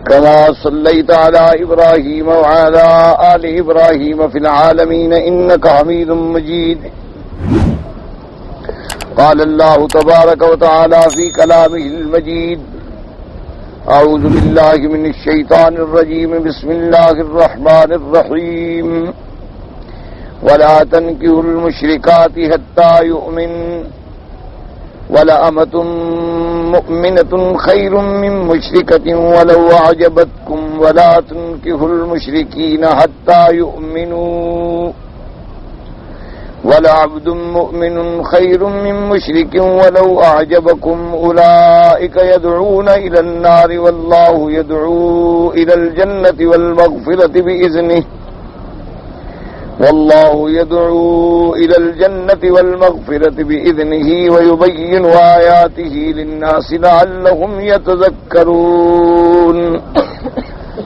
كما صليت على إبراهيم وعلى آل إبراهيم في العالمين إنك حميد مجيد. قال الله تبارك وتعالى في كلامه المجيد: أعوذ بالله من الشيطان الرجيم. بسم الله الرحمن الرحيم. ولا تنكحوا المشركات حتى يؤمن ولأمة مؤمنة خير من مشركة ولو أعجبتكم ولا تنكحوا المشركين حتى يؤمنوا ولعبد مؤمن خير من مشرك ولو أعجبكم أولئك يدعون إلى النار والله يدعو إلى الجنة والمغفرة بإذنه والله يدعو إلى الجنة والمغفرة بإذنه ويبين آياته للناس لعلهم يتذكرون.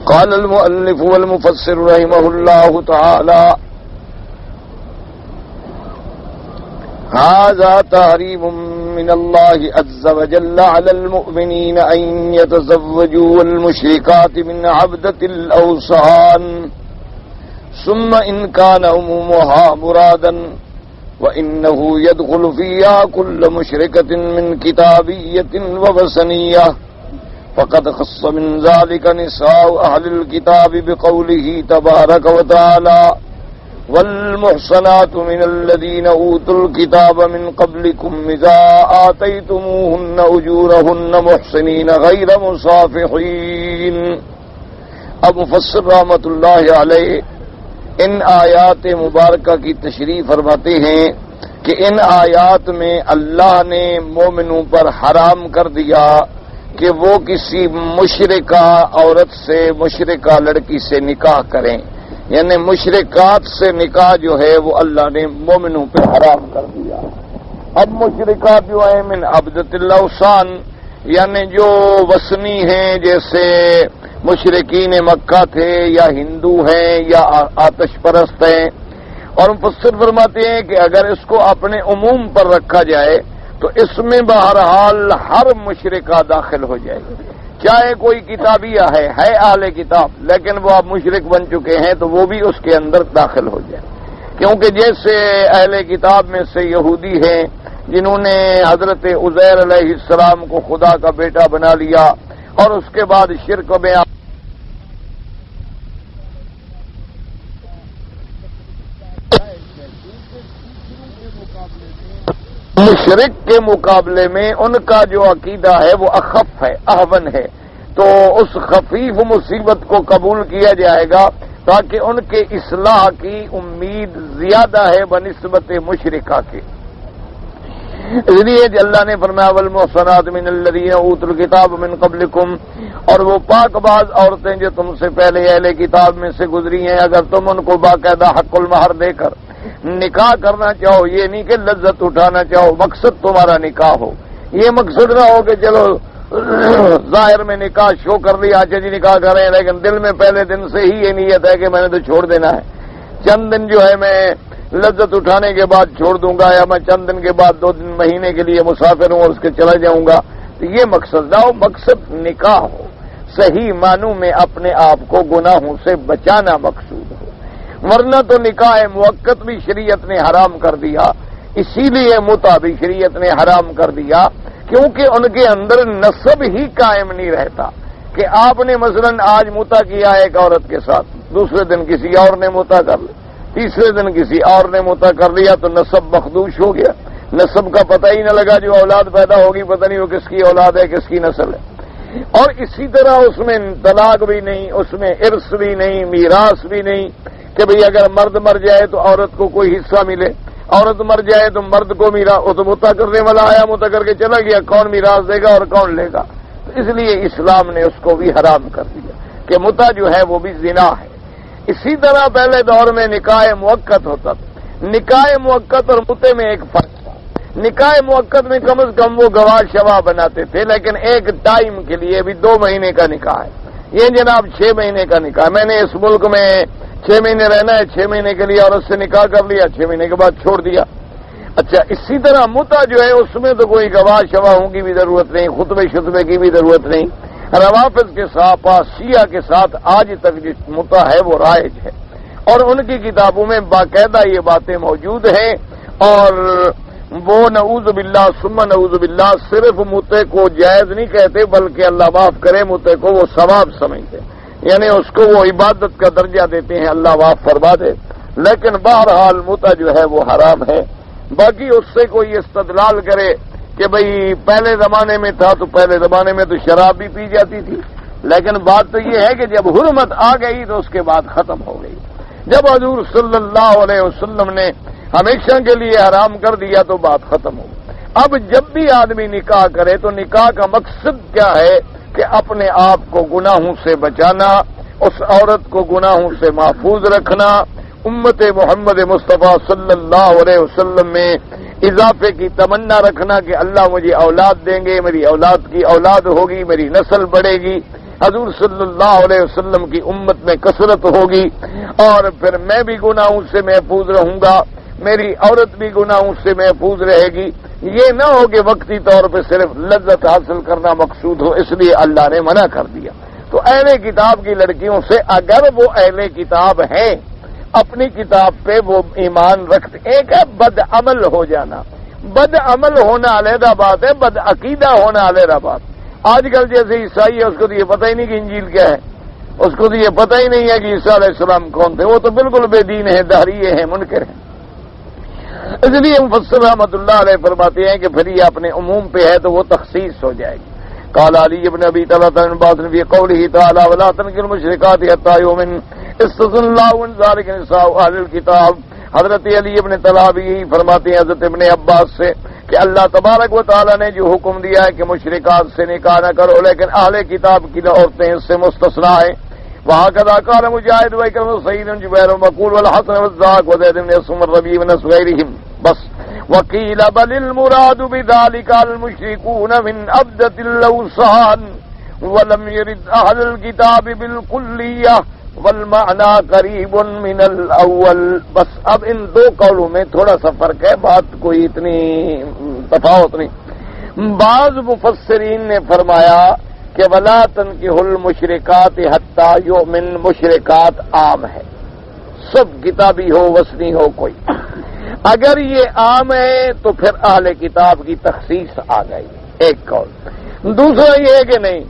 قال المؤلف والمفسر رحمه الله تعالى: هذا تحريم من الله عز وجل على المؤمنين أن يتزوجوا المشركات من عبدة الأوثان ثم إن كان عمومها مرادا وإنه يدخل فيها كل مشركة من كتابية ووثنية فقد خص من ذلك نساء أهل الكتاب بقوله تبارك وتعالى: والمحصنات من الذين أوتوا الكتاب من قبلكم إذا آتيتموهن أجورهن محصنين غير مصافحين. اب مفسر رحمۃ اللہ علیہ ان آیات مبارکہ کی تشریح فرماتے ہیں کہ ان آیات میں اللہ نے مومنوں پر حرام کر دیا کہ وہ کسی مشرکہ عورت سے، مشرکہ لڑکی سے نکاح کریں، یعنی مشرکات سے نکاح جو ہے وہ اللہ نے مومنوں پہ حرام کر دیا. اب مشرکات جو ہیں من عبدۃ الاوثان، یعنی جو وثنی ہیں، جیسے مشرکین مکہ تھے یا ہندو ہیں یا آتش پرست ہیں. اور مفسر فرماتے ہیں کہ اگر اس کو اپنے عموم پر رکھا جائے تو اس میں بہرحال ہر مشرکہ داخل ہو جائے گی، چاہے کوئی کتابیہ ہے اہل کتاب لیکن وہ اب مشرک بن چکے ہیں تو وہ بھی اس کے اندر داخل ہو جائے. کیونکہ جیسے اہل کتاب میں سے یہودی ہیں جنہوں نے حضرت عزیر علیہ السلام کو خدا کا بیٹا بنا لیا اور اس کے بعد شرک میں مشرک کے مقابلے میں ان کا جو عقیدہ ہے وہ اخف ہے، اہون ہے، تو اس خفیف مصیبت کو قبول کیا جائے گا تاکہ ان کے اصلاح کی امید زیادہ ہے بنسبت مشرکہ کے. اس لیے اللہ نے فرمایا والمحصنات من الذین اوتوا الکتاب من قبلکم، اور وہ پاک باز عورتیں جو تم سے پہلے اہل کتاب میں سے گزری ہیں، اگر تم ان کو باقاعدہ حق المہر دے کر نکاح کرنا چاہو، یہ نہیں کہ لذت اٹھانا چاہو، مقصد تمہارا نکاح ہو، یہ مقصد نہ ہو کہ چلو ظاہر میں نکاح شو کر لیا، اچھا جی نکاح کر رہے ہیں، لیکن دل میں پہلے دن سے ہی یہ نیت ہے کہ میں نے تو چھوڑ دینا ہے، چند دن جو ہے میں لذت اٹھانے کے بعد چھوڑ دوں گا، یا میں چند دن کے بعد 2 دن مہینے کے لیے مسافر ہوں اور اس کے چلا جاؤں گا. تو یہ مقصد نہ ہو، مقصد نکاح ہو، صحیح معنوں میں اپنے آپ کو گناہوں سے بچانا مقصود ہو. ورنہ تو نکاح موقت بھی شریعت نے حرام کر دیا، اسی لیے متع بھی شریعت نے حرام کر دیا کیونکہ ان کے اندر نسب ہی قائم نہیں رہتا. کہ آپ نے مثلا آج متع کیا ایک عورت کے ساتھ، دوسرے دن کسی اور نے متع کر لیا، تیسرے دن کسی اور نے متع کر لیا، تو نسب مخدوش ہو گیا، نسب کا پتہ ہی نہ لگا، جو اولاد پیدا ہوگی پتہ نہیں وہ کس کی اولاد ہے، کس کی نسل ہے. اور اسی طرح اس میں طلاق بھی نہیں، اس میں ارث بھی نہیں، میراث بھی نہیں کہ بھئی اگر مرد مر جائے تو عورت کو کوئی حصہ ملے، عورت مر جائے تو مرد کو میراث، وہ تو متع کرنے والا آیا متع کر کے چلا گیا، کون میراث دے گا اور کون لے گا. تو اس لیے اسلام نے اس کو بھی حرام کر دیا کہ متع جو ہے وہ بھی زنا ہے. اسی طرح پہلے دور میں نکاح موقت ہوتا تھا. نکاح موقت اور متع میں ایک فرق تھا. نکاح موقت میں کم از کم وہ گواہ شواہ بناتے تھے، لیکن ایک ٹائم کے لیے بھی 2 مہینے کا نکاح ہے. یہ جناب 6 مہینے کا نکاح، میں نے اس ملک میں 6 مہینے رہنا ہے، 6 مہینے کے لیے عورت سے نکاح کر لیا، 6 مہینے کے بعد چھوڑ دیا. اچھا اسی طرح متع جو ہے اس میں تو کوئی گواہ شواہوں کی بھی ضرورت نہیں، خطبے شتبے کی بھی ضرورت نہیں. روافض کے ساتھ شیعہ کے ساتھ آج تک جو متا ہے وہ رائج ہے، اور ان کی کتابوں میں باقاعدہ یہ باتیں موجود ہیں، اور وہ نعوذ باللہ ثم نعوذ باللہ صرف متے کو جائز نہیں کہتے، بلکہ اللہ معاف کرے متے کو وہ ثواب سمجھتے، یعنی اس کو وہ عبادت کا درجہ دیتے ہیں، اللہ معاف فرما دے، لیکن بہرحال متا جو ہے وہ حرام ہے۔ باقی اس سے کوئی استدلال کرے کہ بھئی پہلے زمانے میں تھا تو پہلے زمانے میں تو شراب بھی پی جاتی تھی، لیکن بات تو یہ ہے کہ جب حرمت آ گئی تو اس کے بعد ختم ہو گئی۔ جب حضور صلی اللہ علیہ وسلم نے ہمیشہ کے لیے حرام کر دیا تو بات ختم ہو گئی۔ اب جب بھی آدمی نکاح کرے تو نکاح کا مقصد کیا ہے کہ اپنے آپ کو گناہوں سے بچانا، اس عورت کو گناہوں سے محفوظ رکھنا، امت محمد مصطفیٰ صلی اللہ علیہ وسلم میں اضافے کی تمنا رکھنا کہ اللہ مجھے اولاد دیں گے، میری اولاد کی اولاد ہوگی، میری نسل بڑھے گی، حضور صلی اللہ علیہ وسلم کی امت میں کثرت ہوگی، اور پھر میں بھی گناہوں سے محفوظ رہوں گا، میری عورت بھی گناہوں سے محفوظ رہے گی۔ یہ نہ ہو کہ وقتی طور پہ صرف لذت حاصل کرنا مقصود ہو، اس لیے اللہ نے منع کر دیا۔ تو اہل کتاب کی لڑکیوں سے اگر وہ اہل کتاب ہیں، اپنی کتاب پہ وہ ایمان رکھتے، ایک ہے بد عمل ہو جانا، بد عمل ہونا علیحدہ بات ہے، بد عقیدہ ہونا علیحدہ بات۔ آج کل جیسے عیسائی ہے، اس کو تو یہ پتہ ہی نہیں کہ انجیل کیا ہے، اس کو تو یہ پتہ ہی نہیں ہے کہ عیسیٰ علیہ السلام کون تھے، وہ تو بالکل بے دین ہیں، دہریے ہیں، منکر ہیں۔ اس لیے مفسر رحمۃ اللہ علیہ فرماتے ہیں کہ پھر یہ اپنے عموم پہ ہے تو وہ تخصیص ہو جائے گی۔ قال علی ابن ابی طلحہ بن عباس فی قوله تعالی ولا تنكحوا المشركات حتى يؤمن استثنى الله من ذلك نساء اهل الكتاب۔ حضرت علی ابن طلحہ بھی یہی فرماتے ہیں حضرت ابن عباس سے کہ اللہ تبارک و تعالی نے جو حکم دیا ہے کہ مشرکات سے نکاح نہ کرو، لیکن اہل کتاب کی عورتیں اس سے مستثنیٰ ہیں۔ وهكذا قال مجاهد وإكرمة وسعيد وجبير ومقول والحسن والزاق وزيد بن أسلم الربيع وناس غيرهم بس وقيل بل المراد بذلك المشركون من عبدة الأوثان ولم يرد أهل الكتاب بالكلية والمعنى قريب من الأول۔ بس اب ان دو قولوں میں تھوڑا سا فرق ہے، بات کوئی اتنی تفاوت نہیں۔ بعض مفسرین نے فرمایا کہ ولا تنکحوا المشرکات حتی یؤمن، مشرکات عام ہے، سب کتابی ہو وثنی ہو کوئی، اگر یہ عام ہے تو پھر اہل کتاب کی تخصیص آ گئی، ایک قول۔ دوسرا یہ ہے کہ نہیں،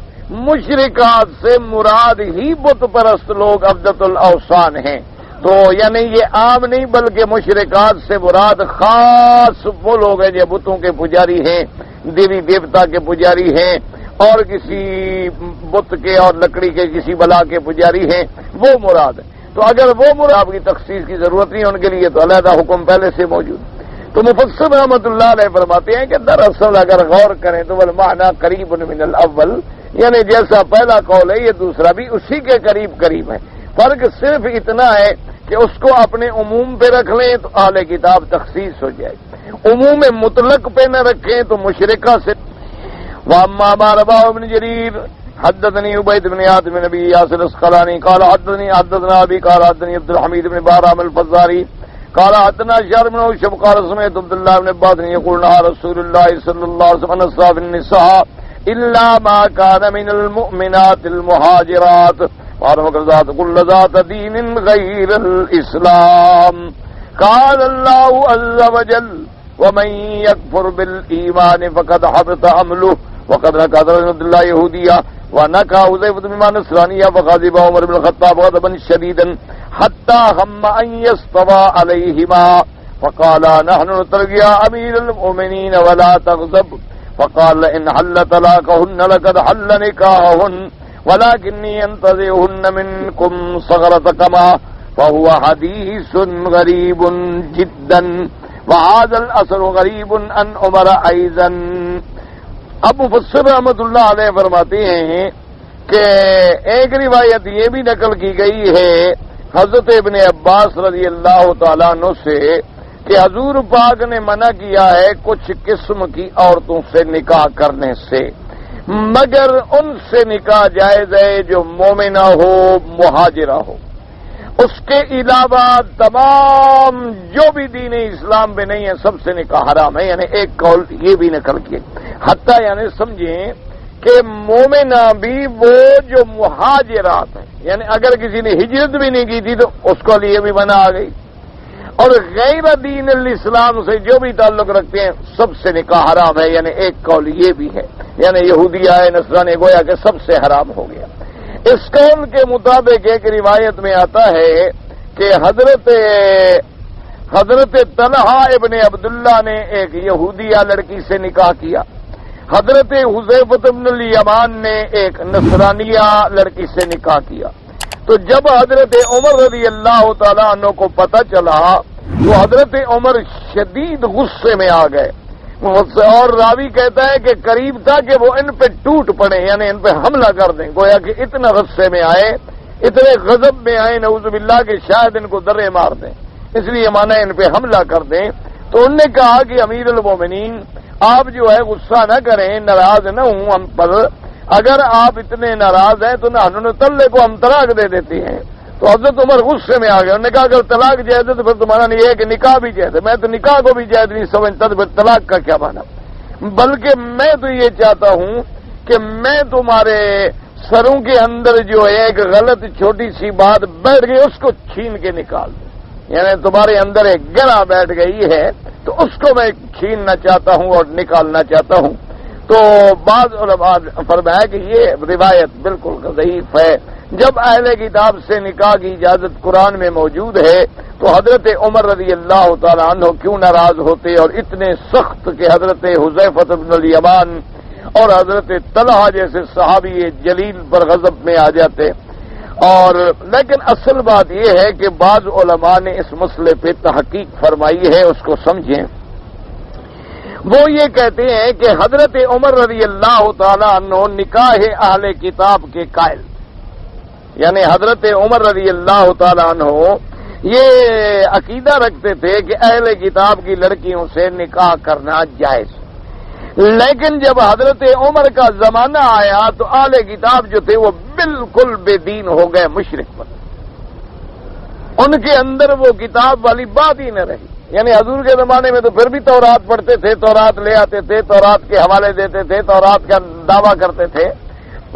مشرکات سے مراد ہی بت پرست لوگ عبدۃ الاوثان ہیں، تو یعنی یہ عام نہیں بلکہ مشرکات سے مراد خاص وہ لوگ ہیں جو بتوں کے پجاری ہیں، دیوی دیوتا کے پجاری ہیں، اور کسی بت کے اور لکڑی کے کسی بلا کے پجاری ہیں، وہ مراد ہے۔ تو اگر وہ مراد کی تخصیص کی ضرورت نہیں، ان کے لیے تو علیحدہ حکم پہلے سے موجود۔ تو مفسر رحمۃ اللہ علیہ فرماتے ہیں کہ دراصل اگر غور کریں تو والمعنی قریب من الاول، یعنی جیسا پہلا قول ہے یہ دوسرا بھی اسی کے قریب قریب ہے، فرق صرف اتنا ہے کہ اس کو اپنے عموم پہ رکھ لیں تو اہل کتاب تخصیص ہو جائے گی، عموم مطلق پہ نہ رکھیں تو مشرکہ سے۔ واما ما رواه ابن جرير حدثني عبيد بن عاصم بن ابي ياسر الاسقلاني قال حدثنا ابي قال حدثني عبد الحميد بن بهرام الفزاري قال حدثنا شهر بن وشب قال سمعت عبد الله بن عباس يقول نهى رسول الله صلى الله عليه وسلم عن اصحاب النساء الا ما كان من المؤمنات المهاجرات وعرفت كل ذات دين غير الاسلام۔ قال الله عز وجل ومن يكفر بالإيمان فقد حبط عمله وقد نكث عبد الله يهوديا ونكى حذيفة بن نصرانيا فغضب عمر بن الخطاب غضبا شديدا حتى هم أن يستوى عليهما فقال نحن نترك يا أمير المؤمنين ولا تغضب، فقال إن حل طلاقهن لقد حل نكاحهن ولكني أنتزعهن منكم صغرة كما فهو حديث غريب جدا وهذا الأثر غریب عن عمر أيضا۔ اب مفسر رحمۃ اللہ علیہ فرماتے ہیں کہ ایک روایت یہ بھی نقل کی گئی ہے حضرت ابن عباس رضی اللہ تعالیٰ عنہ سے کہ حضور پاک نے منع کیا ہے کچھ قسم کی عورتوں سے نکاح کرنے سے، مگر ان سے نکاح جائز ہے جو مومنہ ہو، مہاجرہ ہو، اس کے علاوہ تمام جو بھی دین اسلام میں نہیں ہے سب سے نکاح حرام ہے، یعنی ایک قول یہ بھی نقل کیے، حتیٰ یعنی سمجھیں کہ مومنہ بھی وہ جو مہاجرات ہیں، یعنی اگر کسی نے ہجرت بھی نہیں کی تھی تو اس کو لیے بھی منع آ گئی، اور غیر دین الاسلام سے جو بھی تعلق رکھتے ہیں سب سے نکاح حرام ہے، یعنی ایک قول یہ بھی ہے، یعنی یہودی آئے نصرانی گویا کہ سب سے حرام ہو گیا۔ اس قول کے مطابق ایک روایت میں آتا ہے کہ حضرت طلحہ ابن عبداللہ نے ایک یہودیہ لڑکی سے نکاح کیا، حضرت حذیفہ بن الیمان نے ایک نصرانیہ لڑکی سے نکاح کیا۔ تو جب حضرت عمر رضی اللہ تعالیٰ عنہ کو پتہ چلا تو حضرت عمر شدید غصے میں آ گئے، اور راوی کہتا ہے کہ قریب تھا کہ وہ ان پہ ٹوٹ پڑے، یعنی ان پہ حملہ کر دیں، گویا کہ اتنا غصے میں آئے، اتنے غضب میں آئے نعوذ باللہ کہ شاید ان کو درے مار دیں، اس لیے مانا ان پہ حملہ کر دیں۔ تو انہوں نے کہا کہ امیر المومنین آپ جو ہے غصہ نہ کریں، ناراض نہ ہوں ہم پر، اگر آپ اتنے ناراض ہیں تو نہ تلے کو ہم طلاق دے دیتے ہیں۔ تو حضرت عمر غصے میں آ گئے، انہوں نے کہا اگر طلاق جائز ہے تو پھر تمہارا نہیں ہے کہ نکاح بھی جائز ہے، میں تو نکاح کو بھی جائز نہیں سمجھتا، تو پھر طلاق کا کیا مانا، بلکہ میں تو یہ چاہتا ہوں کہ میں تمہارے سروں کے اندر جو ہے ایک غلط چھوٹی سی بات بیٹھ گئی اس کو چھین کے نکال دوں، یعنی تمہارے اندر ایک گرہ بیٹھ گئی ہے تو اس کو میں چھیننا چاہتا ہوں اور نکالنا چاہتا ہوں۔ تو بعض علماء فرمایا کہ یہ روایت بالکل ضعیف ہے۔ جب اہل کتاب سے نکاح کی اجازت قرآن میں موجود ہے تو حضرت عمر رضی اللہ تعالیٰ عنہ کیوں ناراض ہوتے اور اتنے سخت کہ حضرت حذیفہ بن الیمان اور حضرت طلحہ جیسے صحابی جلیل پر غضب میں آ جاتے۔ اور لیکن اصل بات یہ ہے کہ بعض علماء نے اس مسئلے پہ تحقیق فرمائی ہے، اس کو سمجھیں۔ وہ یہ کہتے ہیں کہ حضرت عمر رضی اللہ تعالیٰ عنہ نکاح اہل کتاب کے قائل، یعنی حضرت عمر رضی اللہ تعالیٰ عنہ یہ عقیدہ رکھتے تھے کہ اہل کتاب کی لڑکیوں سے نکاح کرنا جائز، لیکن جب حضرت عمر کا زمانہ آیا تو اہل کتاب جو تھے وہ بالکل بے دین ہو گئے، مشرک پر، ان کے اندر وہ کتاب والی بات ہی نہ رہی۔ یعنی حضور کے زمانے میں تو پھر بھی تورات پڑھتے تھے، تورات لے آتے تھے، تورات کے حوالے دیتے تھے، تورات کا دعویٰ کرتے تھے،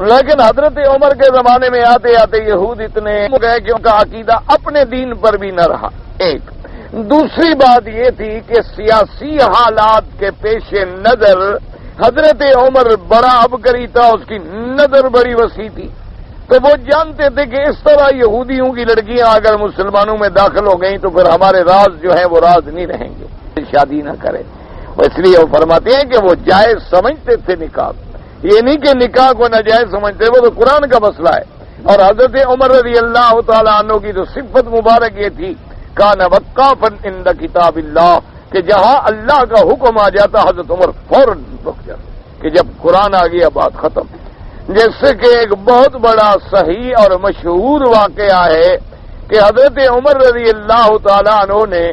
لیکن حضرت عمر کے زمانے میں آتے آتے یہود اتنے ہو گئے کہ ان کا عقیدہ اپنے دین پر بھی نہ رہا۔ ایک دوسری بات یہ تھی کہ سیاسی حالات کے پیش نظر حضرت عمر بڑا عبقری تھا، اس کی نظر بڑی وسیع تھی، تو وہ جانتے تھے کہ اس طرح یہودیوں کی لڑکیاں اگر مسلمانوں میں داخل ہو گئیں تو پھر ہمارے راز جو ہیں وہ راز نہیں رہیں گے، شادی نہ کرے۔ اس لیے وہ فرماتے ہیں کہ وہ جائز سمجھتے تھے نکاح، یہ نہیں کہ نکاح کو ناجائز سمجھتے، وہ تو قرآن کا مسئلہ ہے۔ اور حضرت عمر رضی اللہ تعالیٰ عنہ کی تو صفت مبارک یہ تھی کان وقافا عند کتاب اللہ، کہ جہاں اللہ کا حکم آ جاتا حضرت عمر فوراً رک جاتا کہ جب قرآن آ گیا بات ختم۔ جیسے کہ ایک بہت بڑا صحیح اور مشہور واقعہ ہے کہ حضرت عمر رضی اللہ تعالیٰ عنہ نے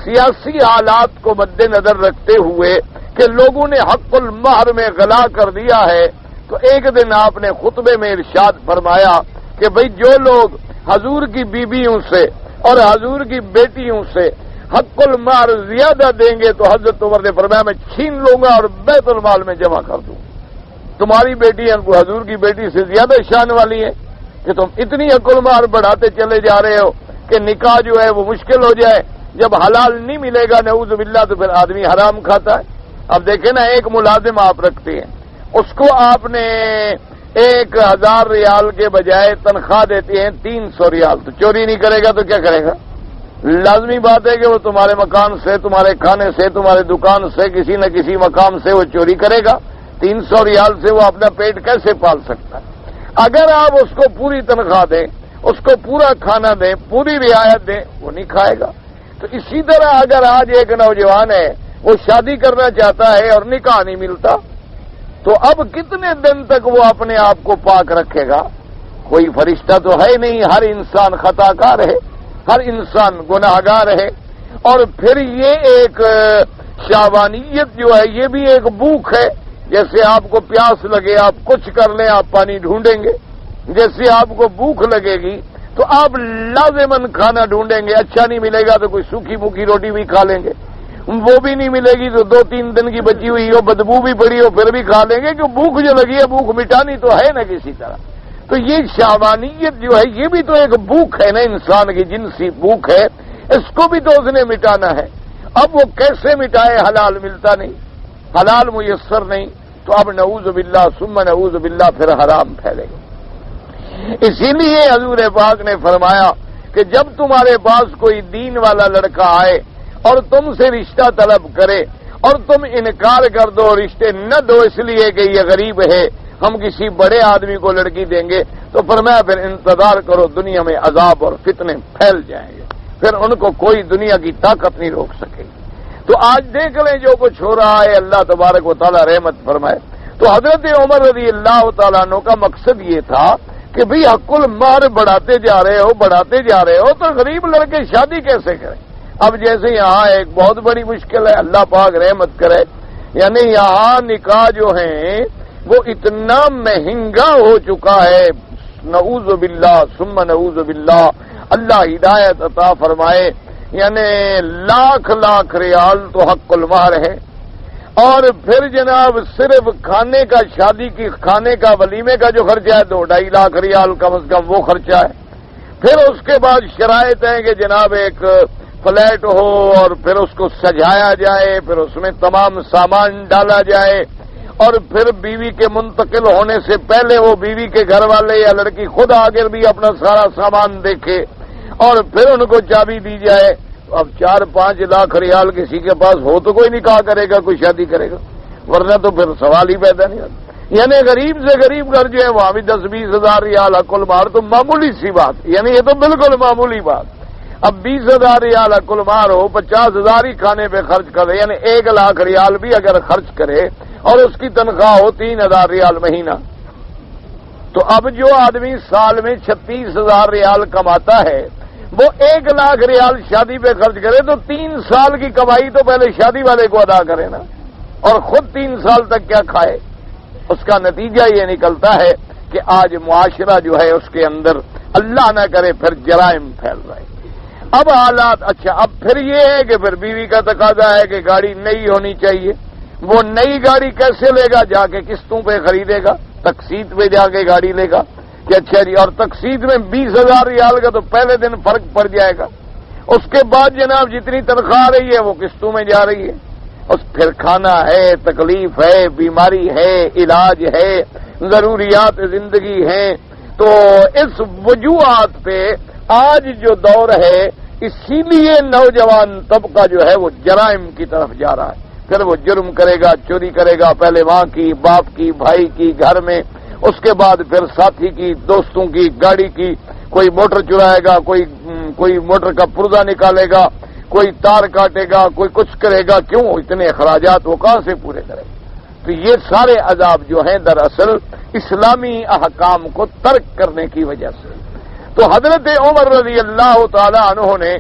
سیاسی حالات کو مد نظر رکھتے ہوئے کہ لوگوں نے حق المہر میں غلا کر دیا ہے، تو ایک دن آپ نے خطبے میں ارشاد فرمایا کہ بھئی جو لوگ حضور کی بیویوں سے اور حضور کی بیٹیوں سے حق المہر زیادہ دیں گے تو حضرت عمر نے فرمایا میں چھین لوں گا اور بیت المال میں جمع کر دوں۔ تمہاری بیٹی حضور کی بیٹی سے زیادہ شان والی ہے کہ تم اتنی حق المہر بڑھاتے چلے جا رہے ہو کہ نکاح جو ہے وہ مشکل ہو جائے، جب حلال نہیں ملے گا نعوذ باللہ تو پھر آدمی حرام کھاتا ہے۔ اب دیکھیں نا، ایک ملازم آپ رکھتے ہیں، اس کو آپ نے 1000 ریال کے بجائے تنخواہ دیتے ہیں 300 ریال، تو چوری نہیں کرے گا تو کیا کرے گا؟ لازمی بات ہے کہ وہ تمہارے مکان سے، تمہارے کھانے سے، تمہارے دکان سے، کسی نہ کسی مقام سے وہ چوری کرے گا۔ 300 ریال سے وہ اپنا پیٹ کیسے پال سکتا ہے؟ اگر آپ اس کو پوری تنخواہ دیں، اس کو پورا کھانا دیں، پوری رعایت دیں، وہ نہیں کھائے گا۔ تو اسی طرح اگر آج ایک نوجوان ہے وہ شادی کرنا چاہتا ہے اور نکاح نہیں ملتا، تو اب کتنے دن تک وہ اپنے آپ کو پاک رکھے گا؟ کوئی فرشتہ تو ہے نہیں، ہر انسان خطا کار ہے، ہر انسان گناہگار ہے۔ اور پھر یہ ایک شہوانیت جو ہے یہ بھی ایک بھوک ہے، جیسے آپ کو پیاس لگے آپ کچھ کر لیں آپ پانی ڈھونڈیں گے، جیسے آپ کو بھوک لگے گی تو آپ لازماً کھانا ڈھونڈیں گے، اچھا نہیں ملے گا تو کوئی سوکھی موکھی روٹی بھی کھا لیں گے۔ وہ بھی نہیں ملے گی تو 2-3 دن کی بچی ہوئی ہو، بدبو بھی پڑی ہو، پھر بھی کھا لیں گے کہ بھوک جو لگی ہے بھوک مٹانی تو ہے نا کسی طرح۔ تو یہ شہوانیت جو ہے یہ بھی تو ایک بھوک ہے نا، انسان کی جنسی بھوک ہے، اس کو بھی تو اس نے مٹانا ہے۔ اب وہ کیسے مٹائے؟ حلال ملتا نہیں، حلال میسر نہیں، تو اب نعوذ باللہ ثم نعوذ باللہ پھر حرام پھیلے گا۔ اسی لیے حضور پاک نے فرمایا کہ جب تمہارے پاس کوئی دین والا لڑکا آئے اور تم سے رشتہ طلب کرے اور تم انکار کر دو، رشتے نہ دو اس لیے کہ یہ غریب ہے، ہم کسی بڑے آدمی کو لڑکی دیں گے، تو فرمایا پھر انتظار کرو، دنیا میں عذاب اور فتنے پھیل جائیں گے، پھر ان کو کوئی دنیا کی طاقت نہیں روک سکے گی۔ تو آج دیکھ لیں جو کچھ ہو رہا ہے، اللہ تبارک و تعالی رحمت فرمائے۔ تو حضرت عمر رضی اللہ تعالیٰ عنہ کا مقصد یہ تھا کہ بھئی حق المہر بڑھاتے جا رہے ہو تو غریب لڑکے شادی کیسے کریں؟ اب جیسے یہاں ایک بہت بڑی مشکل ہے، اللہ پاک رحمت کرے، یعنی یہاں نکاح جو ہیں وہ اتنا مہنگا ہو چکا ہے، نعوذ باللہ ثم نعوذ باللہ، اللہ ہدایت عطا فرمائے، یعنی لاکھ ریال تو حق المہر ہے، اور پھر جناب صرف کھانے کا، شادی کی کھانے کا، ولیمے کا جو خرچہ ہے 2-2.5 لاکھ ریال کم از کم وہ خرچہ ہے۔ پھر اس کے بعد شرائط ہیں کہ جناب ایک فلیٹ ہو اور پھر اس کو سجایا جائے، پھر اس میں تمام سامان ڈالا جائے، اور پھر بیوی کے منتقل ہونے سے پہلے وہ بیوی کے گھر والے یا لڑکی خود آگر بھی اپنا سارا سامان دیکھے اور پھر ان کو چابی دی جائے۔ اب 4-5 لاکھ ریال کسی کے پاس ہو تو کوئی نکاح کرے گا، کوئی شادی کرے گا، ورنہ تو پھر سوال ہی پیدا نہیں ہوتا۔ یعنی غریب سے غریب گھر جو ہے وہاں بھی 10-20 ہزار ریال حق المہر تو معمولی سی بات، یعنی یہ تو بالکل معمولی بات۔ اب 20,000 ریال حق المہر ہو، 50,000 ہی کھانے پہ خرچ کرے، یعنی 1 لاکھ ریال بھی اگر خرچ کرے اور اس کی تنخواہ ہو 3,000 ریال مہینہ، تو اب جو آدمی سال میں 36,000 ریال کماتا ہے وہ 1 لاکھ ریال شادی پہ خرچ کرے تو 3 سال کی کمائی تو پہلے شادی والے کو ادا کرے نا، اور خود 3 سال تک کیا کھائے۔ اس کا نتیجہ یہ نکلتا ہے کہ آج معاشرہ جو ہے اس کے اندر اللہ نہ کرے پھر جرائم پھیل رہے۔ اب حالات اچھا، اب پھر یہ ہے کہ پھر بیوی کا تقاضا ہے کہ گاڑی نئی ہونی چاہیے، وہ نئی گاڑی کیسے لے گا؟ جا کے قسطوں پہ خریدے گا، تقسیط پہ جا کے گاڑی لے گا کہ اچھا جی، اور تقسیط میں 20,000 ریال کا تو پہلے دن فرق پڑ جائے گا، اس کے بعد جناب جتنی تنخواہ آ رہی ہے وہ قسطوں میں جا رہی ہے، اس پھر کھانا ہے، تکلیف ہے، بیماری ہے، علاج ہے، ضروریات زندگی ہیں۔ تو اس وجوہات پہ آج جو دور ہے اسی لیے نوجوان طبقہ جو ہے وہ جرائم کی طرف جا رہا ہے، پھر وہ جرم کرے گا، چوری کرے گا، پہلے ماں کی، باپ کی، بھائی کی، گھر میں، اس کے بعد پھر ساتھی کی، دوستوں کی، گاڑی کی، کوئی موٹر چرائے گا، کوئی موٹر کا پرزہ نکالے گا، کوئی تار کاٹے گا، کوئی کچھ کرے گا۔ کیوں؟ اتنے اخراجات وہ کہاں سے پورے کرے گا؟ تو یہ سارے عذاب جو ہیں دراصل اسلامی احکام کو ترک کرنے کی وجہ سے۔ تو حضرت عمر رضی اللہ تعالی عنہ نے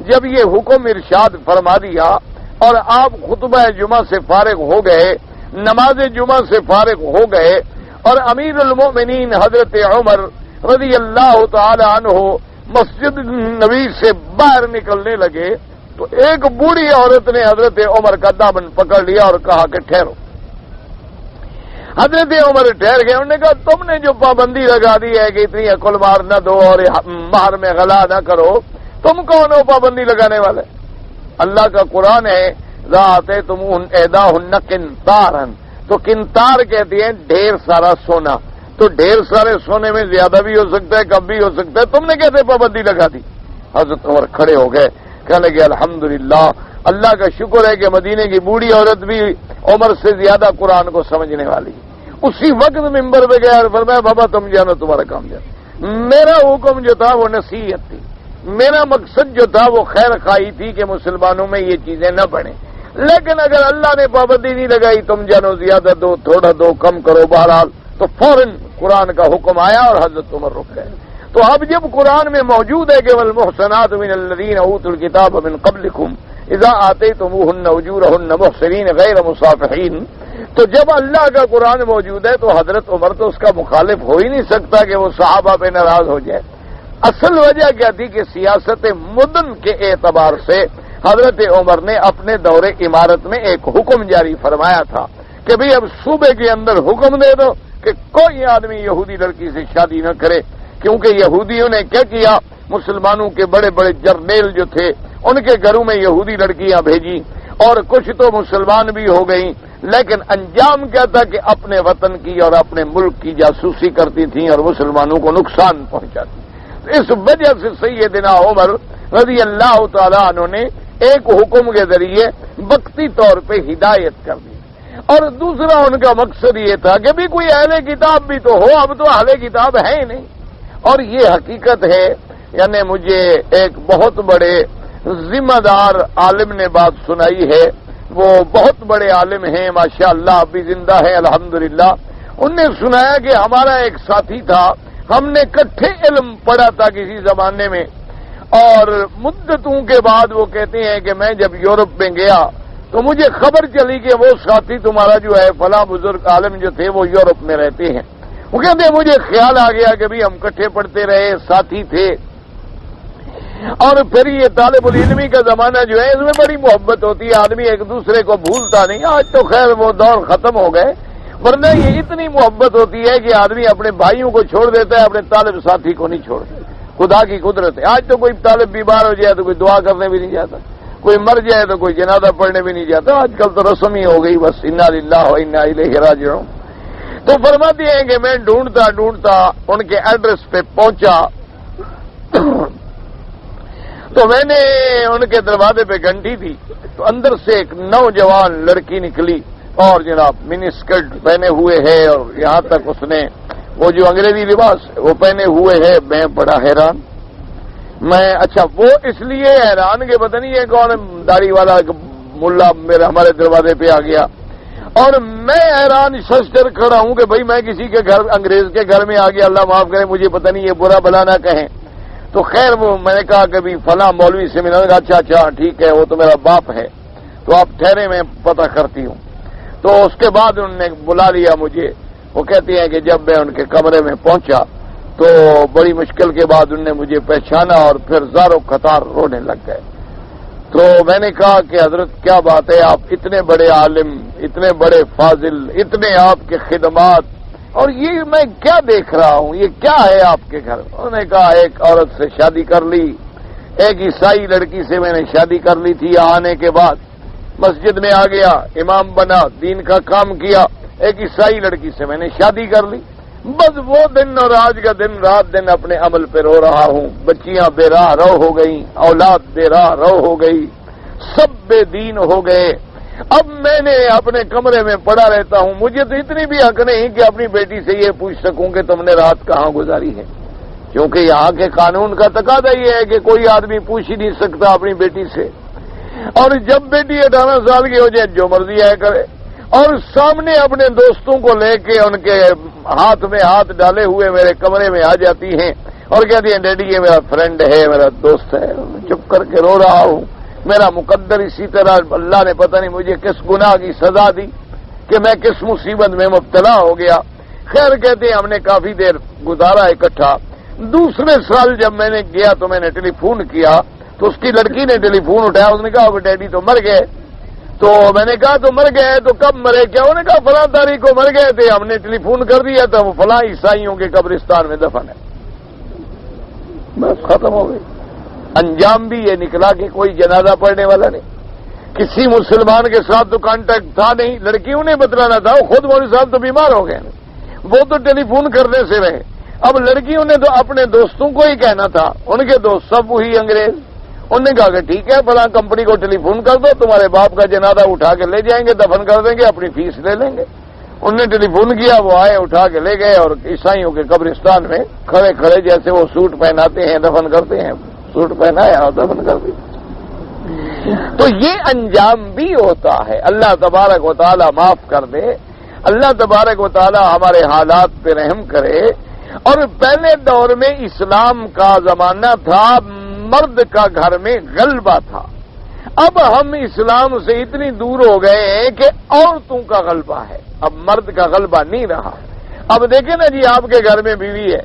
جب یہ حکم ارشاد فرما دیا اور آپ خطبہ جمعہ سے فارغ ہو گئے، نماز جمعہ سے فارغ ہو گئے، اور امیر المومنین حضرت عمر رضی اللہ تعالی عنہ مسجد نبی سے باہر نکلنے لگے تو ایک بوڑھی عورت نے حضرت عمر کا دامن پکڑ لیا اور کہا کہ ٹھہرو۔ حضرت عمر ٹھہر گئے، انہوں نے کہا تم نے جو پابندی لگا دی ہے کہ اتنی عقل مار نہ دو اور مہر میں غلا نہ کرو، تم کون ہو پابندی لگانے والے؟ اللہ کا قرآن ہے ذات تم ایدا ہن کنتارن، تو کنتار کہتی ہیں ڈھیر سارا سونا، تو ڈھیر سارے سونے میں زیادہ بھی ہو سکتا ہے، کم بھی ہو سکتا ہے، تم نے کیسے پابندی لگا دی؟ حضرت عمر کھڑے ہو گئے، کہنے لگے الحمدللہ، اللہ کا شکر ہے کہ مدینے کی بوڑھی عورت بھی عمر سے زیادہ قرآن کو سمجھنے والی۔ اسی وقت ممبر پہ گیا اور فرمایا بابا تم جانو، تمہارا کام جانو، میرا حکم جو تھا وہ نصیحت تھی، میرا مقصد جو تھا وہ خیر خواہی تھی کہ مسلمانوں میں یہ چیزیں نہ بڑھیں، لیکن اگر اللہ نے پابندی نہیں لگائی تم جانو زیادہ دو، تھوڑا دو، کم کرو، بہرحال تو فوراً قرآن کا حکم آیا اور حضرت عمر رک گئے۔ تو اب جب قرآن میں موجود ہے کہ والمحصنات من الذین اوتوا الکتاب من قبلکم اذا آتیتموہن اجورہن محصنین غیر مصافحین، تو جب اللہ کا قرآن موجود ہے تو حضرت عمر تو اس کا مخالف ہو ہی نہیں سکتا کہ وہ صحابہ پہ ناراض ہو جائے۔ اصل وجہ کیا تھی کہ سیاست مدن کے اعتبار سے حضرت عمر نے اپنے دور عمارت میں ایک حکم جاری فرمایا تھا کہ بھئی اب صوبے کے اندر حکم دے دو کہ کوئی آدمی یہودی لڑکی سے شادی نہ کرے، کیونکہ یہودیوں نے کیا کیا، مسلمانوں کے بڑے بڑے جرنیل جو تھے ان کے گھروں میں یہودی لڑکیاں بھیجی، اور کچھ تو مسلمان بھی ہو گئیں، لیکن انجام کیا تھا کہ اپنے وطن کی اور اپنے ملک کی جاسوسی کرتی تھیں اور مسلمانوں کو نقصان پہنچاتی۔ اس وجہ سے سیدنا عمر رضی اللہ تعالیٰ عنہ نے ایک حکم کے ذریعے وقتی طور پہ ہدایت کر دی، اور دوسرا ان کا مقصد یہ تھا کہ بھی کوئی اہل کتاب بھی تو ہو، اب تو اہل کتاب ہے ہی نہیں۔ اور یہ حقیقت ہے، یعنی مجھے ایک بہت بڑے ذمہ دار عالم نے بات سنائی ہے، وہ بہت بڑے عالم ہیں ماشاءاللہ، اب بھی زندہ ہے الحمدللہ۔ انہوں نے سنایا کہ ہمارا ایک ساتھی تھا، ہم نے اکٹھے علم پڑھا تھا کسی زمانے میں، اور مدتوں کے بعد وہ کہتے ہیں کہ میں جب یورپ میں گیا تو مجھے خبر چلی کہ وہ ساتھی تمہارا جو ہے فلاں بزرگ عالم جو تھے وہ یورپ میں رہتے ہیں۔ وہ کہتے ہیں مجھے خیال آ گیا کہ بھی ہم اکٹھے پڑھتے رہے، ساتھی تھے، اور پھر یہ طالب العلمی کا زمانہ جو ہے اس میں بڑی محبت ہوتی ہے، آدمی ایک دوسرے کو بھولتا نہیں۔ آج تو خیر وہ دور ختم ہو گئے، ورنہ یہ اتنی محبت ہوتی ہے کہ آدمی اپنے بھائیوں کو چھوڑ دیتا ہے، اپنے طالب ساتھی کو نہیں چھوڑتا۔ خدا کی قدرت ہے، آج تو کوئی طالب بیمار ہو جائے تو کوئی دعا کرنے بھی نہیں جاتا، کوئی مر جائے تو کوئی جنازہ پڑھنے بھی نہیں جاتا، آج کل تو رسم ہی ہو گئی بس، انا للہ و انا الیہ راجعون۔ تو فرماتے ہیں کہ میں ڈھونڈتا ان کے ایڈریس پہ پہنچا تو میں نے ان کے دروازے پہ گھنٹی دی تو اندر سے ایک نوجوان لڑکی نکلی، اور جناب منی اسکرٹ پہنے ہوئے ہے، اور یہاں تک اس نے وہ جو انگریزی لباس وہ پہنے ہوئے ہے۔ میں بڑا حیران، میں اچھا وہ اس لیے حیران کہ پتہ نہیں ہے کون داڑھی والا ملا میرے ہمارے دروازے پہ آ گیا، اور میں حیران ششدر کھڑا ہوں کہ بھائی میں کسی کے گھر انگریز کے گھر میں آ گیا، اللہ معاف کرے مجھے پتہ نہیں یہ برا بلا نہ کہیں۔ تو خیر وہ میں نے کہا کہ بھی فلاں مولوی سے ملا، اچھا ٹھیک ہے، وہ تو میرا باپ ہے، تو آپ ٹھہرے میں پتہ کرتی ہوں۔ تو اس کے بعد انہوں نے بلا لیا مجھے، وہ کہتی ہیں کہ جب میں ان کے کمرے میں پہنچا تو بڑی مشکل کے بعد انہوں نے مجھے پہچانا اور پھر زارو قطار رونے لگ گئے۔ تو میں نے کہا کہ حضرت کیا بات ہے، آپ اتنے بڑے عالم، اتنے بڑے فاضل، اتنے آپ کے خدمات، اور یہ میں کیا دیکھ رہا ہوں، یہ کیا ہے آپ کے گھر؟ انہوں نے کہا ایک عورت سے شادی کر لی، ایک عیسائی لڑکی سے میں نے شادی کر لی تھی، آنے کے بعد مسجد میں آ گیا، امام بنا، دین کا کام کیا، ایک عیسائی لڑکی سے میں نے شادی کر لی، بس وہ دن اور آج کا دن رات دن اپنے عمل پہ رو رہا ہوں، بچیاں بے راہ رو ہو گئی، اولاد بے راہ رو ہو گئی، سب بے دین ہو گئے۔ اب میں نے اپنے کمرے میں پڑا رہتا ہوں، مجھے تو اتنی بھی حق نہیں کہ اپنی بیٹی سے یہ پوچھ سکوں کہ تم نے رات کہاں گزاری ہے، کیونکہ یہاں کے قانون کا تقاضا یہ ہے کہ کوئی آدمی پوچھ ہی نہیں سکتا اپنی بیٹی سے، اور جب بیٹی 18 سال کی ہو جائے جو مرضی ہے کرے، اور سامنے اپنے دوستوں کو لے کے ان کے ہاتھ میں ہاتھ ڈالے ہوئے میرے کمرے میں آ جاتی ہیں اور کہتی ہیں ڈیڈی یہ میرا فرینڈ ہے، میرا دوست ہے۔ چپ کر کے رو رہا ہوں، میرا مقدر اسی طرح اللہ نے پتہ نہیں مجھے کس گناہ کی سزا دی کہ میں کس مصیبت میں مبتلا ہو گیا۔ خیر کہتے ہیں ہم نے کافی دیر گزارا اکٹھا۔ دوسرے سال جب میں نے گیا تو میں نے ٹیلی فون کیا تو اس کی لڑکی نے ٹیلی فون اٹھایا، اس نے کہا وہ ڈیڈی تو مر گئے۔ تو میں نے کہا تو مر گئے تو کب مرے؟ کیا انہوں نے کہا فلاں تاریخ کو مر گئے تھے، ہم نے ٹیلی فون کر دیا تھا، وہ فلاں عیسائیوں کے قبرستان میں دفن ہے۔ بس ختم ہو گئی۔ انجام بھی یہ نکلا کہ کوئی جنازہ پڑھنے والا نہیں، کسی مسلمان کے ساتھ تو کانٹیکٹ تھا نہیں، لڑکیوں نے بتلانا تھا، وہ خود مولوی صاحب تو بیمار ہو گئے، وہ تو ٹیلی فون کرنے سے رہے۔ اب لڑکیوں نے تو اپنے دوستوں کو ہی کہنا تھا، ان کے دوست سب وہی انگریز۔ انہوں نے کہا کہ ٹھیک ہے فلاں کمپنی کو ٹیلی فون کر دو، تمہارے باپ کا جنازہ اٹھا کے لے جائیں گے، دفن کر دیں گے، اپنی فیس لے لیں گے۔ انہوں نے ٹیلی فون کیا، وہ آئے اٹھا کے لے گئے، اور عیسائیوں کے قبرستان میں کھڑے کھڑے جیسے وہ سوٹ پہناتے ہیں دفن کرتے ہیں، سوٹ پہنایا اور دفن کر دیا۔ تو یہ انجام بھی ہوتا ہے۔ اللہ تبارک و تعالی معاف کر دے، اللہ تبارک و تعالی ہمارے حالات پہ رحم کرے۔ اور پہلے دور میں اسلام کا زمانہ تھا، مرد کا گھر میں غلبہ تھا۔ اب ہم اسلام سے اتنی دور ہو گئے ہیں کہ عورتوں کا غلبہ ہے، اب مرد کا غلبہ نہیں رہا۔ اب دیکھیں نا جی، آپ کے گھر میں بیوی ہے،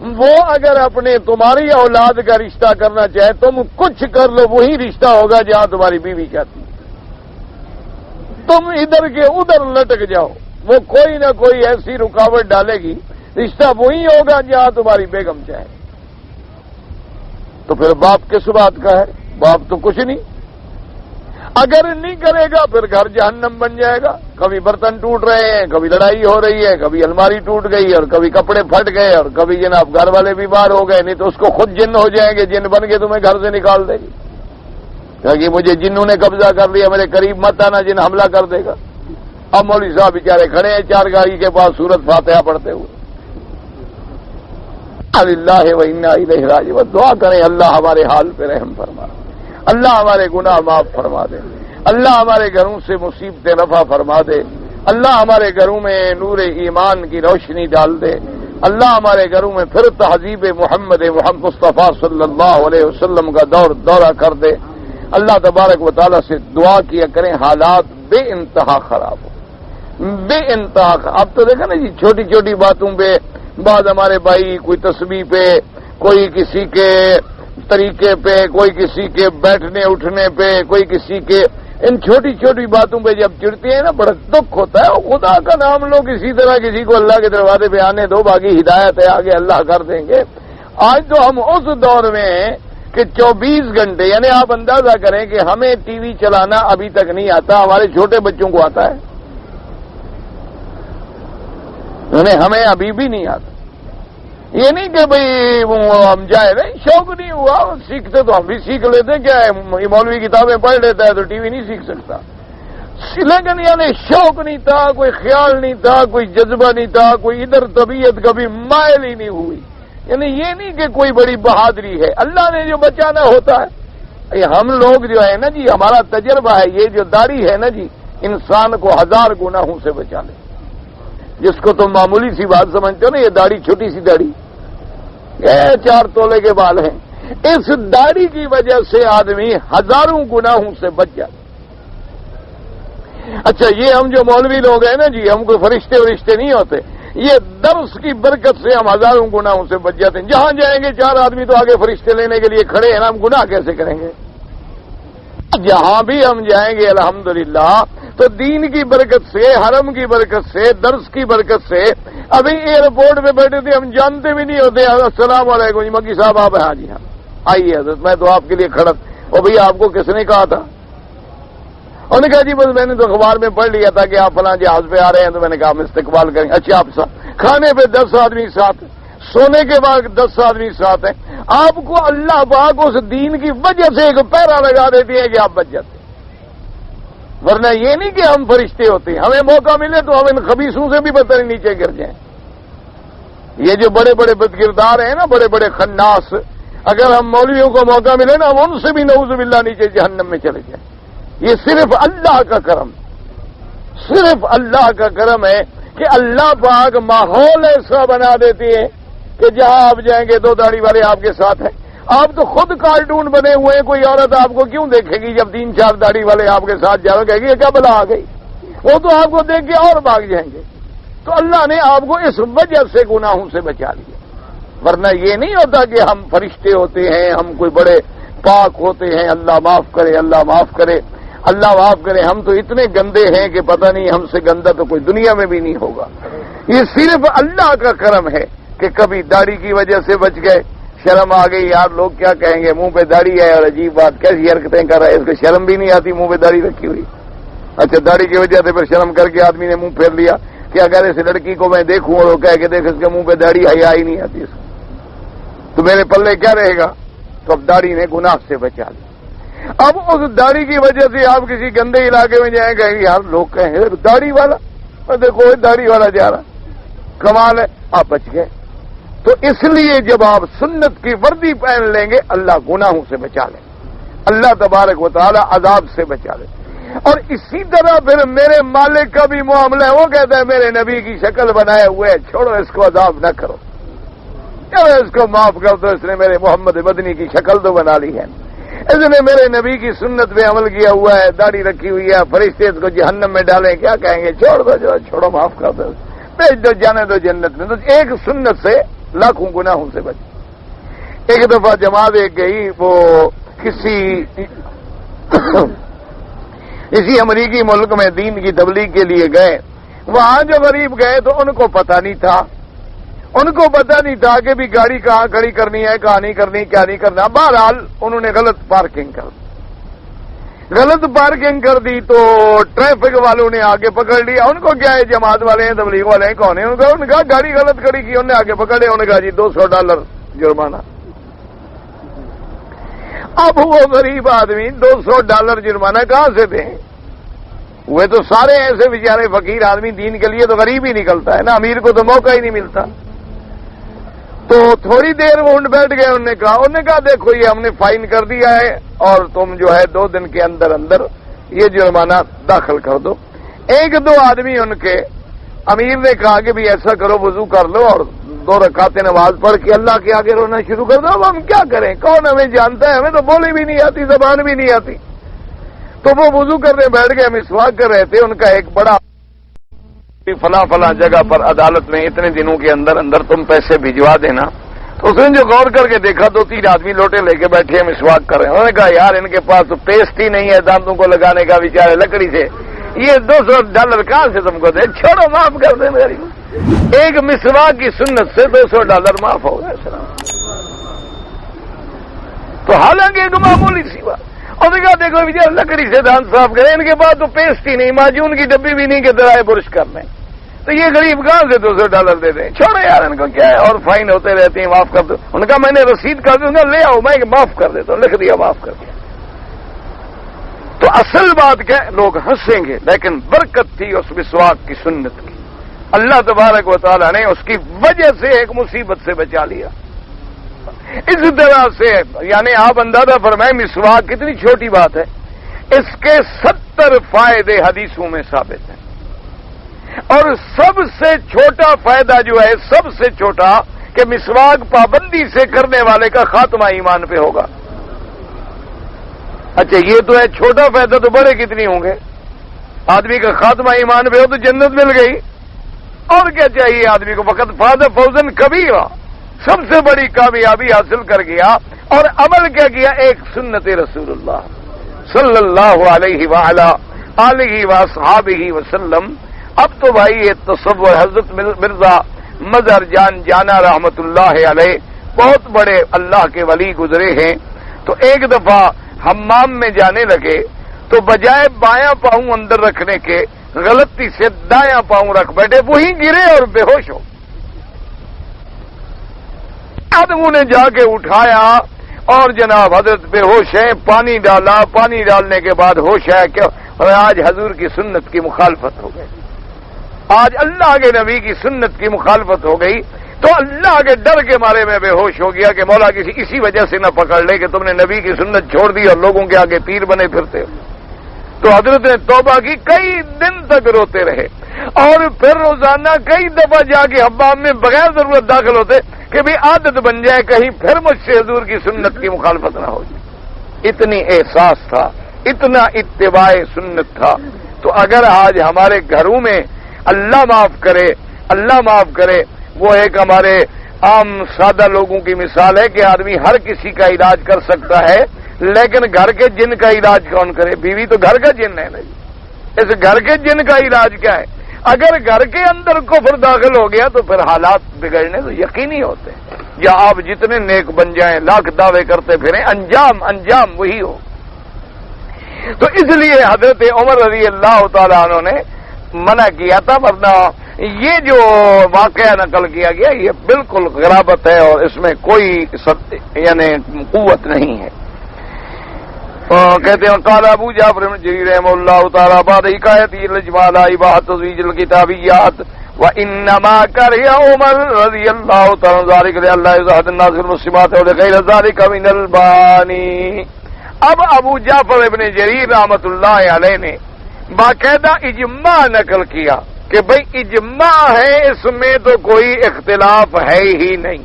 وہ اگر اپنے تمہاری اولاد کا رشتہ کرنا چاہے تم کچھ کر لو وہی رشتہ ہوگا جہاں تمہاری بیوی چاہتی ہے. تم ادھر کے ادھر لٹک جاؤ وہ کوئی نہ کوئی ایسی رکاوٹ ڈالے گی رشتہ وہی ہوگا جہاں تمہاری بیگم چاہے. تو پھر باپ کس بات کا ہے؟ باپ تو کچھ نہیں. اگر نہیں کرے گا پھر گھر جہنم بن جائے گا. کبھی برتن ٹوٹ رہے ہیں، کبھی لڑائی ہو رہی ہے، کبھی الماری ٹوٹ گئی اور کبھی کپڑے پھٹ گئے اور کبھی جناب گھر والے بھی باہر ہو گئے. نہیں تو اس کو خود جن ہو جائیں گے، جن بن کے تمہیں گھر سے نکال دے گی کہ مجھے جنوں نے قبضہ کر لیا، میرے قریب مت آنا، جن حملہ کر دے گا. اب مولوی صاحب بیچارے کھڑے ہیں چار گاڑی کے پاس سورت فاتحہ پڑھتے ہوئے. اللہ و انا الیہ راجعون. دعا کریں اللہ ہمارے حال پہ رحم فرما، اللہ ہمارے گناہ معاف فرما دے، اللہ ہمارے گھروں سے مصیبتیں رفع فرما دے، اللہ ہمارے گھروں میں نور ایمان کی روشنی ڈال دے، اللہ ہمارے گھروں میں پھر تہذیب محمد مصطفیٰ صلی اللہ علیہ وسلم کا دورہ کر دے. اللہ تبارک و تعالیٰ سے دعا کیا کریں حالات بے انتہا خراب ہو، بے انتہا. اب تو دیکھا نا جی چھوٹی چھوٹی باتوں پہ بعض ہمارے بھائی کوئی تسبیح پہ، کوئی کسی کے طریقے پہ، کوئی کسی کے بیٹھنے اٹھنے پہ، کوئی کسی کے ان چھوٹی چھوٹی باتوں پہ جب چڑھتے ہیں نا بڑا دکھ ہوتا ہے. اور خدا کا نام لو کسی طرح کسی کو اللہ کے دروازے پہ آنے دو، باقی ہدایت ہے آگے اللہ کر دیں گے. آج تو ہم اس دور میں ہیں کہ 24 گھنٹے، یعنی آپ اندازہ کریں کہ ہمیں ٹی وی چلانا ابھی تک نہیں آتا، ہمارے چھوٹے بچوں کو آتا ہے، یعنی ہمیں ابھی بھی نہیں آتا. یہ نہیں کہ بھئی ہم جائے نہیں، شوق نہیں ہوا، سیکھتے تو ہم بھی سیکھ لیتے. کیا ہے مولوی کتابیں پڑھ لیتا ہے تو ٹی وی نہیں سیکھ سکتا. لیکن یعنی شوق نہیں تھا، کوئی خیال نہیں تھا، کوئی جذبہ نہیں تھا، کوئی ادھر طبیعت کبھی مائل ہی نہیں ہوئی. یعنی یہ نہیں کہ کوئی بڑی بہادری ہے، اللہ نے جو بچانا ہوتا ہے. ہم لوگ جو ہے نا جی، ہمارا تجربہ ہے یہ جو داڑھی ہے نا جی، انسان کو 1000 گناہوں سے بچا لے. جس کو تم معمولی سی بات سمجھتے ہو نا، یہ داڑھی چھوٹی سی داڑھی، یہ 4 تولے کے بال ہیں، اس داڑھی کی وجہ سے آدمی 1000 گناہوں سے بچ جاتا. اچھا یہ ہم جو مولوی لوگ ہیں نا جی، ہم کوئی فرشتے ورشتے نہیں ہوتے، یہ درس کی برکت سے ہم 1000 گناہوں سے بچ جاتے ہیں. جہاں جائیں گے 4 آدمی تو آگے فرشتے لینے کے لیے کھڑے ہیں نا، ہم گناہ کیسے کریں گے؟ جہاں بھی ہم جائیں گے الحمدللہ تو دین کی برکت سے، حرم کی برکت سے، درس کی برکت سے. ابھی ایئرپورٹ پہ بیٹھے تھے، ہم جانتے بھی نہیں ہوتے. السلام علیکم جی مکی صاحب آپ ہیں؟ ہاں جی ہاں آئیے حضرت، میں تو آپ کے لیے کھڑا. اور بھئی آپ کو کس نے کہا تھا؟ انہوں نے کہا جی بس میں نے تو اخبار میں پڑھ لیا تھا کہ آپ فلاں جہاز پہ آ رہے ہیں، تو میں نے کہا ہم استقبال کریں. اچھا آپ کھانے پہ 10 آدمی ساتھ، سونے کے بعد 10 آدمی ساتھ ہیں. آپ کو اللہ پاک اس دین کی وجہ سے ایک پیرا لگا دیتی ہے کہ آپ بچ جاتے ہیں. ورنہ یہ نہیں کہ ہم فرشتے ہوتے ہیں، ہمیں موقع ملے تو ہم ان خبیثوں سے بھی بدتر نیچے گر جائیں. یہ جو بڑے بڑے بدکردار ہیں نا، بڑے بڑے خناس، اگر ہم مولویوں کو موقع ملے نا ہم ان سے بھی نعوذ باللہ نیچے جہنم میں چلے جائیں. یہ صرف اللہ کا کرم، صرف اللہ کا کرم ہے کہ اللہ پاک ماحول ایسا بنا دیتی ہے کہ جہاں آپ جائیں گے 2 داڑھی والے آپ کے ساتھ ہیں. آپ تو خود کارٹون بنے ہوئے ہیں، کوئی عورت آپ کو کیوں دیکھے گی جب 3-4 داڑھی والے آپ کے ساتھ جاؤ، کہے گی یہ کیا بلا آ گئی؟ وہ تو آپ کو دیکھ کے اور بھاگ جائیں گے. تو اللہ نے آپ کو اس وجہ سے گناہوں سے بچا لیا. ورنہ یہ نہیں ہوتا کہ ہم فرشتے ہوتے ہیں، ہم کوئی بڑے پاک ہوتے ہیں. اللہ معاف کرے، اللہ معاف کرے، اللہ معاف کرے. ہم تو اتنے گندے ہیں کہ پتہ نہیں ہم سے گندا تو کوئی دنیا میں بھی نہیں ہوگا. یہ صرف اللہ کا کرم ہے کہ کبھی داڑھی کی وجہ سے بچ گئے. شرم آ گئی یار، لوگ کیا کہیں گے، منہ پہ داڑھی ہے اور عجیب بات کیسی حرکتیں کر رہا ہے، اس کو شرم بھی نہیں آتی منہ پہ داڑھی رکھی ہوئی. اچھا داڑھی کی وجہ سے پھر شرم کر کے آدمی نے منہ پھیر لیا کہ اگر اس لڑکی کو میں دیکھوں اور وہ کہہ کے دیکھ اس کے منہ پہ داڑھی حیا ہی نہیں آتی اس کو، تو میرے پلے کیا رہے گا؟ تو اب داڑھی نے گناہ سے بچا لیا. اب اس داڑھی کی وجہ سے آپ کسی گندے علاقے میں جائیں گے، یار لوگ کہیں داڑھی والا، اور دیکھو داڑھی والا جا رہا، کمال ہے، آپ بچ گئے. تو اس لیے جب آپ سنت کی وردی پہن لیں گے اللہ گناہوں سے بچا لیں، اللہ تبارک و تعالی عذاب سے بچا لیں. اور اسی طرح پھر میرے مالک کا بھی معاملہ ہے، وہ کہتا ہے میرے نبی کی شکل بنائے ہوئے، چھوڑو اس کو عذاب نہ کرو، چلو اس کو معاف کر دو، اس نے میرے محمد مدنی کی شکل تو بنا لی ہے، اس نے میرے نبی کی سنت پہ عمل کیا ہوا ہے، داڑھی رکھی ہوئی ہے، فرشتے اس کو جہنم میں ڈالیں، کیا کہیں گے؟ چھوڑ دو، جو چھوڑو معاف کر دو، بھیج دو، جانے دو جنت میں. تو ایک سنت سے لاکھوں گناہوں سے بچ۔ ایک دفعہ جماعت ایک گئی، وہ کسی امریکی ملک میں دین کی تبلیغ کے لیے گئے۔ وہاں جو غریب گئے تو ان کو پتہ نہیں تھا کہ بھی گاڑی کہاں کھڑی کرنی ہے، کہاں نہیں کرنی، کیا نہیں کرنا۔ بہرحال انہوں نے غلط پارکنگ کر دی تو ٹریفک والوں نے آگے پکڑ لیا۔ ان کو کیا ہے، جماعت والے ہیں، تبلیغ والے ہیں، کون ہیں؟ ان نے کہا گاڑی غلط کھڑی کی، انہوں نے آگے پکڑے، انہوں نے کہا جی $200 جرمانہ۔ اب وہ غریب آدمی $200 جرمانہ کہاں سے دیں؟ وہ تو سارے ایسے بیچارے فقیر آدمی دین کے لیے تو غریب ہی نکلتا ہے نا، امیر کو تو موقع ہی نہیں ملتا۔ تو تھوڑی دیر وہ اٹھ بیٹھ گئے، انہوں نے کہا دیکھو یہ ہم نے فائن کر دیا ہے اور تم جو ہے 2 دن کے اندر یہ جرمانہ داخل کر دو۔ 1-2 آدمی ان کے امیر نے کہا کہ بھی ایسا کرو، وضو کر لو اور 2 رکعتیں نماز پڑھ کے اللہ کے آگے رونا شروع کر دو۔ اب ہم کیا کریں، کون ہمیں جانتا ہے، ہمیں تو بولی بھی نہیں آتی، زبان بھی نہیں آتی۔ تو وہ وضو کرنے بیٹھ گئے، مسواک کر رہے تھے۔ ان کا ایک بڑا فلاں جگہ پر عدالت میں اتنے دنوں کے اندر تم پیسے بھجوا دینا۔ تو اس نے جو غور کر کے دیکھا 2-3 آدمی لوٹے لے کے بیٹھے ہیں، مسواک کر رہے ہیں۔ انہوں نے کہا یار ان کے پاس تو پیسٹ ہی نہیں ہے دانتوں کو لگانے کا، بیچارے لکڑی سے، یہ $200 کہاں سے تم کو دے، چھوڑو معاف کر دیں غریب۔ ایک مسواک کی سنت سے $200 معاف ہو گئے۔ تو حالانکہ ایک معمولی سی بات، اور نے کہا دیکھو بیچارے لکڑی سے دانت صاف کریں، ان کے پاس تو پیسٹ ہی نہیں، معجون کی ڈبی بھی نہیں کہ درائے برش کرنے، تو یہ غریب کہاں سے $200 دے دیں؟ چھوڑو یار ان کو کیا ہے، اور فائن ہوتے رہتے ہیں، معاف کر دو۔ ان کا میں نے رسید کر دوں گا، لے آؤ، میں معاف کر دیتا ہوں، لکھ دیا معاف کر دیا۔ تو اصل بات کیا ہے، لوگ ہنسیں گے لیکن برکت تھی اس مسواک کی سنت کی، اللہ تبارک و تعالیٰ نے اس کی وجہ سے ایک مصیبت سے بچا لیا۔ اس طرح سے یعنی آپ اندازہ فرمائیں مسواک کتنی چھوٹی بات ہے، اس کے 70 فائدے حدیثوں میں ثابت ہیں، اور سب سے چھوٹا فائدہ جو ہے، سب سے چھوٹا، کہ مسواک پابندی سے کرنے والے کا خاتمہ ایمان پہ ہوگا۔ اچھا یہ تو ہے چھوٹا فائدہ، تو بڑے کتنی ہوں گے؟ آدمی کا خاتمہ ایمان پہ ہو تو جنت مل گئی، اور کیا چاہیے آدمی کو؟ فقط فاز فوزا کبیرا، سب سے بڑی کامیابی حاصل کر گیا۔ اور عمل کیا کیا؟ ایک سنت رسول اللہ صلی اللہ علیہ وآلہ آلہ واصحابہ وسلم۔ اب تو بھائی یہ تصور، حضرت مرزا مظہر جان جانا رحمت اللہ علیہ بہت بڑے اللہ کے ولی گزرے ہیں، تو ایک دفعہ حمام میں جانے لگے تو بجائے بایاں پاؤں اندر رکھنے کے غلطی سے دایاں پاؤں رکھ بیٹھے، وہیں گرے اور بے ہوش ہو۔ آدموں نے جا کے اٹھایا اور جناب حضرت بے ہوش ہیں، پانی ڈالا، پانی ڈالنے کے بعد ہوش ہے کہ آج حضور کی سنت کی مخالفت ہو گئی، آج اللہ کے نبی کی سنت کی مخالفت ہو گئی، تو اللہ کے ڈر کے مارے میں بے ہوش ہو گیا کہ مولا اسی وجہ سے نہ پکڑ لے کہ تم نے نبی کی سنت چھوڑ دی اور لوگوں کے آگے پیر بنے پھرتے ہو۔ تو حضرت نے توبہ کی، کئی دن تک روتے رہے، اور پھر روزانہ کئی دفعہ جا کے حمام میں بغیر ضرورت داخل ہوتے کہ بھی عادت بن جائے کہیں پھر مجھ سے حضور کی سنت کی مخالفت نہ ہو جائے۔ اتنی احساس تھا، اتنا اتباع سنت تھا۔ تو اگر آج ہمارے گھروں میں اللہ معاف کرے وہ ایک ہمارے عام سادہ لوگوں کی مثال ہے کہ آدمی ہر کسی کا علاج کر سکتا ہے، لیکن گھر کے جن کا علاج کون کرے؟ بیوی تو گھر کا جن ہے نا جی، اس گھر کے جن کا علاج کیا ہے؟ اگر گھر کے اندر کفر داخل ہو گیا تو پھر حالات بگڑنے تو یقینی ہوتے ہیں، یا آپ جتنے نیک بن جائیں، لاکھ دعوے کرتے پھریں، انجام وہی ہو۔ تو اس لیے حضرت عمر رضی اللہ تعالیٰ عنہ نے منع کیا تھا، ورنہ یہ جو واقعہ نقل کیا گیا یہ بالکل غرابت ہے اور اس میں کوئی یعنی قوت نہیں ہے۔ کہتے ہیں قال ابو جعفر بن جریر رحمہ اللہ تعالی بعد حکایت الاجمال اباحۃ تزویج الکتابیات وانما کرہ عمر رضی اللہ تعالی ذلك لله يزهد الناس المسلمات وغير ذلك من البانی۔ اب ابو جعفر ابن جریر رحمۃ اللہ علیہ نے باقاعدہ اجماع نقل کیا کہ بھئی اجماع ہے، اس میں تو کوئی اختلاف ہے ہی نہیں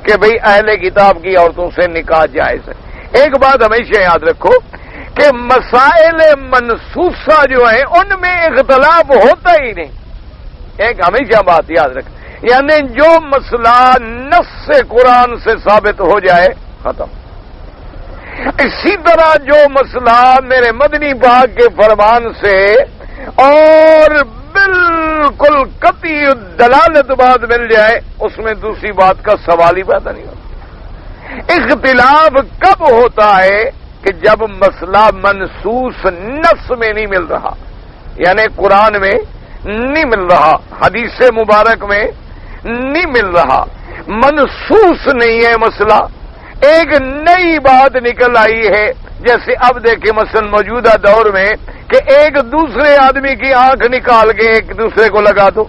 کہ بھئی اہل کتاب کی عورتوں سے نکاح جائز ہے۔ ایک بات ہمیشہ یاد رکھو کہ مسائل منسوسہ جو ہیں ان میں اختلاف ہوتا ہی نہیں، ایک ہمیشہ بات یاد رکھ، یعنی جو مسئلہ نص سے قرآن سے ثابت ہو جائے ختم۔ اسی طرح جو مسئلہ میرے مدنی پاک کے فرمان سے اور بالکل قطعی دلالت بات مل جائے اس میں دوسری بات کا سوال ہی پیدا نہیں ہوتا۔ اختلاف کب ہوتا ہے کہ جب مسئلہ منصوص نص میں نہیں مل رہا، یعنی قرآن میں نہیں مل رہا، حدیث مبارک میں نہیں مل رہا، منصوص نہیں ہے مسئلہ، ایک نئی بات نکل آئی ہے۔ جیسے اب دیکھیں مثلا موجودہ دور میں کہ ایک دوسرے آدمی کی آنکھ نکال کے ایک دوسرے کو لگا دو،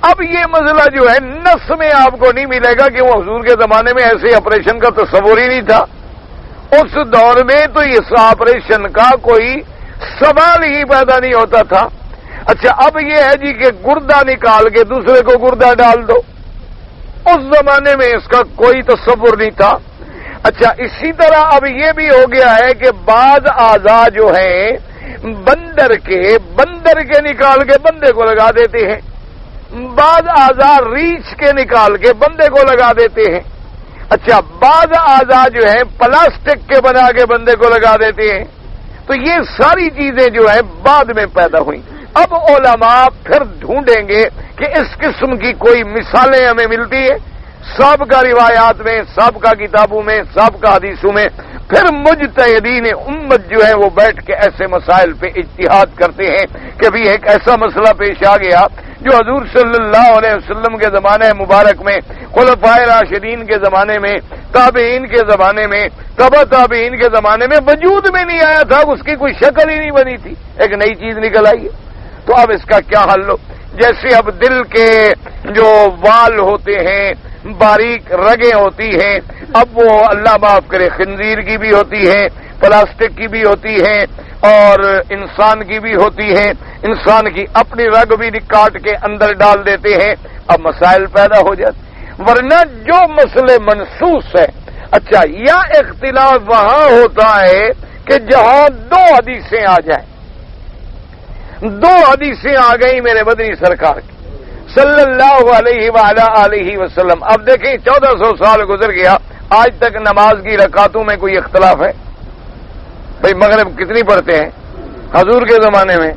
اب یہ مسئلہ جو ہے نص میں آپ کو نہیں ملے گا کہ وہ حضور کے زمانے میں ایسے آپریشن کا تصور ہی نہیں تھا، اس دور میں تو اس آپریشن کا کوئی سوال ہی پیدا نہیں ہوتا تھا۔ اچھا اب یہ ہے جی کہ گردہ نکال کے دوسرے کو گردہ ڈال دو، اس زمانے میں اس کا کوئی تصور نہیں تھا۔ اچھا اسی طرح اب یہ بھی ہو گیا ہے کہ بعض اعضاء جو ہیں بندر کے نکال کے بندے کو لگا دیتے ہیں، بعض اعضاء ریچھ کے نکال کے بندے کو لگا دیتے ہیں۔ اچھا بعض اعضاء جو ہیں پلاسٹک کے بنا کے بندے کو لگا دیتے ہیں۔ تو یہ ساری چیزیں جو ہیں بعد میں پیدا ہوئی۔ اب علماء پھر ڈھونڈیں گے کہ اس قسم کی کوئی مثالیں ہمیں ملتی ہے سابقہ روایات میں، سابقہ کتابوں میں، سابقہ حدیثوں میں۔ پھر مجتہدین امت جو ہے وہ بیٹھ کے ایسے مسائل پہ اجتہاد کرتے ہیں کہ بھی ایک ایسا مسئلہ پیش آ گیا جو حضور صلی اللہ علیہ وسلم کے زمانے مبارک میں، خلفائے راشدین کے زمانے میں، تابعین کے زمانے میں، تبع تابعین کے زمانے میں وجود میں نہیں آیا تھا، اس کی کوئی شکل ہی نہیں بنی تھی، ایک نئی چیز نکل آئی ہے۔ تو اب اس کا کیا حل ہو؟ جیسے اب دل کے جو وال ہوتے ہیں، باریک رگیں ہوتی ہیں، اب وہ اللہ معاف کرے خنزیر کی بھی ہوتی ہیں، پلاسٹک کی بھی ہوتی ہیں اور انسان کی بھی ہوتی ہیں، انسان کی اپنی رگ بھی کاٹ کے اندر ڈال دیتے ہیں، اب مسائل پیدا ہو جاتے۔ ورنہ جو مسئلے منصوص ہے، اچھا یا اختلاف وہاں ہوتا ہے کہ جہاں دو حدیثیں آ جائیں، دو حدیثیں آ گئی میرے مدنی سرکار کی صلی اللہ علیہ وآلہ آلہ وسلم۔ اب دیکھیں 1400 سال گزر گیا، آج تک نماز کی رکعتوں میں کوئی اختلاف ہے؟ بھئی مغرب کتنی پڑھتے ہیں حضور کے زمانے میں،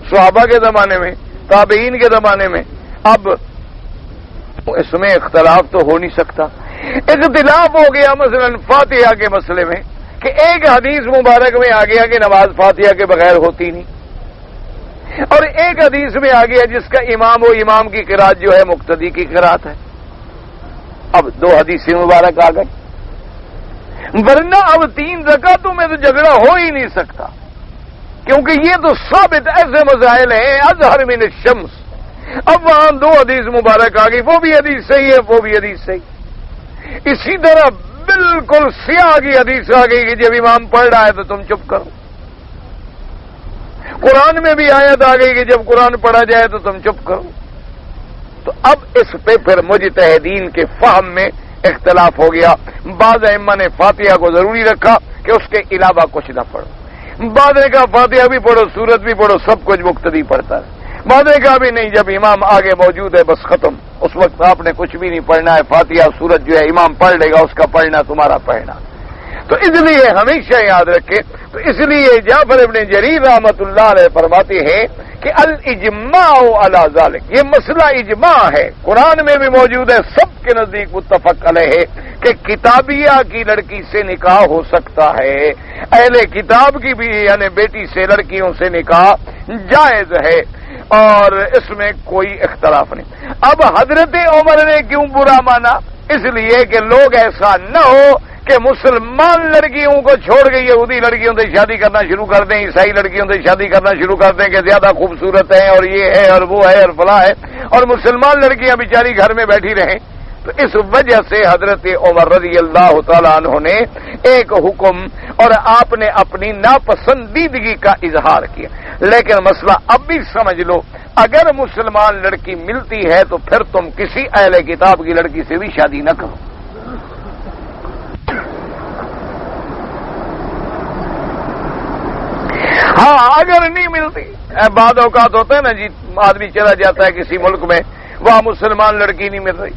صحابہ کے زمانے میں، تابعین کے زمانے میں؟ اب اس میں اختلاف تو ہو نہیں سکتا۔ اختلاف ہو گیا مثلا فاتحہ کے مسئلے میں کہ ایک حدیث مبارک میں آ گیا کہ نماز فاتحہ کے بغیر ہوتی نہیں، اور ایک حدیث میں آ گیا جس کا امام و امام کی قرات جو ہے مقتدی کی قرات ہے۔ اب دو حدیثیں مبارک آ گئی، ورنہ اب 3 رکعتوں میں تو جھگڑا ہو ہی نہیں سکتا، کیونکہ یہ تو ثابت ایسے مسائل ہیں اظہر من الشمس۔ اب وہاں 2 حدیث مبارک آ گئی، وہ بھی حدیث صحیح ہے، وہ بھی حدیث صحیح۔ اسی طرح بالکل سیاہ کی حدیث آ گئی کہ جب امام پڑھ رہا ہے تو تم چپ کرو۔ قرآن میں بھی آیت آ گئی کہ جب قرآن پڑھا جائے تو تم چپ کرو۔ تو اب اس پہ پھر مجتہدین کے فہم میں اختلاف ہو گیا۔ بعض ائمہ نے فاتحہ کو ضروری رکھا کہ اس کے علاوہ کچھ نہ پڑھو، بعض نے کہا فاتحہ بھی پڑھو، سورت بھی پڑھو، سب کچھ مقتدی پڑھتا ہے، بعض نے کہا بھی نہیں، جب امام آگے موجود ہے بس ختم، اس وقت آپ نے کچھ بھی نہیں پڑھنا ہے، فاتحہ سورت جو ہے امام پڑھ لے گا، اس کا پڑھنا تمہارا پڑھنا۔ تو اس لیے ہمیشہ یاد رکھیں، تو اس لیے جعفر ابن جریر رحمت اللہ علیہ فرماتے ہیں کہ الاجماع علی ذلک، یہ مسئلہ اجماع ہے، قرآن میں بھی موجود ہے، سب کے نزدیک متفق علیہ ہے کہ کتابیہ کی لڑکی سے نکاح ہو سکتا ہے، اہل کتاب کی بھی یعنی بیٹی سے، لڑکیوں سے نکاح جائز ہے، اور اس میں کوئی اختلاف نہیں۔ اب حضرت عمر نے کیوں برا مانا؟ اس لیے کہ لوگ ایسا نہ ہو کہ مسلمان لڑکیوں کو چھوڑ کے یہودی لڑکیوں سے شادی کرنا شروع کر دیں، عیسائی لڑکیوں سے شادی کرنا شروع کر دیں کہ زیادہ خوبصورت ہیں اور یہ ہے اور وہ ہے اور فلاں ہے، اور مسلمان لڑکیاں بیچاری گھر میں بیٹھی رہیں۔ تو اس وجہ سے حضرت عمر رضی اللہ تعالیٰ عنہ نے ایک حکم اور آپ نے اپنی ناپسندیدگی کا اظہار کیا۔ لیکن مسئلہ اب بھی سمجھ لو، اگر مسلمان لڑکی ملتی ہے تو پھر تم کسی اہل کتاب کی لڑکی سے بھی شادی نہ کرو۔ ہاں اگر نہیں ملتی، بعض اوقات ہوتا ہے نا جی، آدمی چلا جاتا ہے کسی ملک میں، وہاں مسلمان لڑکی نہیں مل رہی،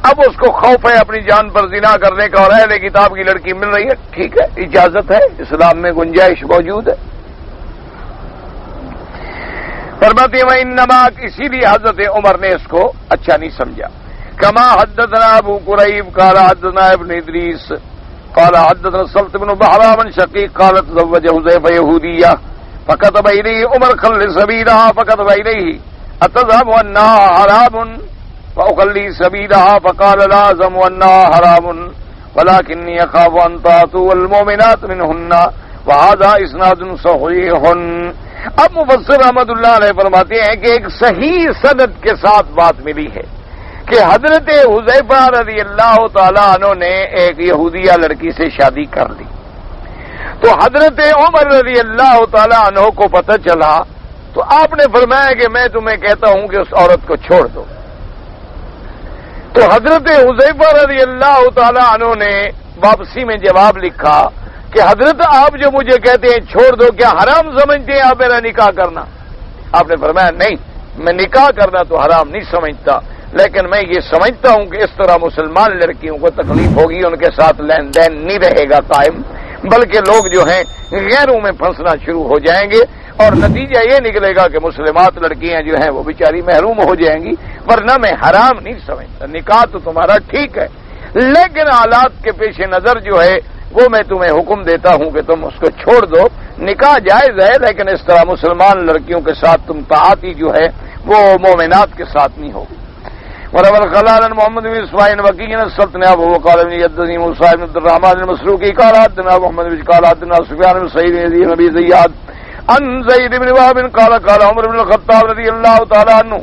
اب اس کو خوف ہے اپنی جان پر زنا کرنے کا اور اہل کتاب کی لڑکی مل رہی ہے، ٹھیک ہے، اجازت ہے، اسلام میں گنجائش موجود ہے۔ فرماتے ہیں انما، اسی لیے حضرت عمر نے اس کو اچھا نہیں سمجھا۔ کما حدثنا ابو قریب قال حدثنا ابن ادریس قال حدثنا سلط بن بحرام شقیق قال تزوج حذیفہ یہودیہ فكتب إليه عمر خل سبيلها فكتب إليه أتزعم أنها حرام فأخلي سبيلها فقال لا أزعم أنها حرام ولكني أخاف أن تعطوا المؤمنات منهن وهذا إسناد صحيح۔ اب مفسر رحمت اللہ علیہ فرماتے ہیں کہ ایک صحیح سند کے ساتھ بات ملی ہے کہ حضرت حذیفہ رضی اللہ تعالیٰ عنہ نے ایک یہودیہ لڑکی سے شادی کر لی، تو حضرت عمر رضی اللہ تعالیٰ عنہ کو پتہ چلا تو آپ نے فرمایا کہ میں تمہیں کہتا ہوں کہ اس عورت کو چھوڑ دو۔ تو حضرت حذیفہ رضی اللہ تعالیٰ عنہ نے واپسی میں جواب لکھا کہ حضرت آپ جو مجھے کہتے ہیں چھوڑ دو، کیا حرام سمجھتے ہیں آپ میرا نکاح کرنا؟ آپ نے فرمایا نہیں، میں نکاح کرنا تو حرام نہیں سمجھتا، لیکن میں یہ سمجھتا ہوں کہ اس طرح مسلمان لڑکیوں کو تکلیف ہوگی، ان کے ساتھ لین دین نہیں رہے گا قائم، بلکہ لوگ جو ہیں غیروں میں پھنسنا شروع ہو جائیں گے اور نتیجہ یہ نکلے گا کہ مسلمات لڑکیاں جو ہیں وہ بیچاری محروم ہو جائیں گی، ورنہ میں حرام نہیں سمجھتا، نکاح تو تمہارا ٹھیک ہے، لیکن حالات کے پیش نظر جو ہے وہ میں تمہیں حکم دیتا ہوں کہ تم اس کو چھوڑ دو۔ نکاح جائز ہے لیکن اس طرح مسلمان لڑکیوں کے ساتھ تم تعاطی جو ہے وہ مومنات کے ساتھ نہیں ہوگی۔ ورول خلال محمد بن اسماعیل وکیل السلطنہ ابو وقال بن یدنی موسی بن عبد الرحمن المسروقی قال حدثنا محمد بن قال حدثنا سفیان بن سعید بن ابی زیاد عن زید بن وهب قال قال عمر بن الخطاب رضی اللہ تعالی عنہ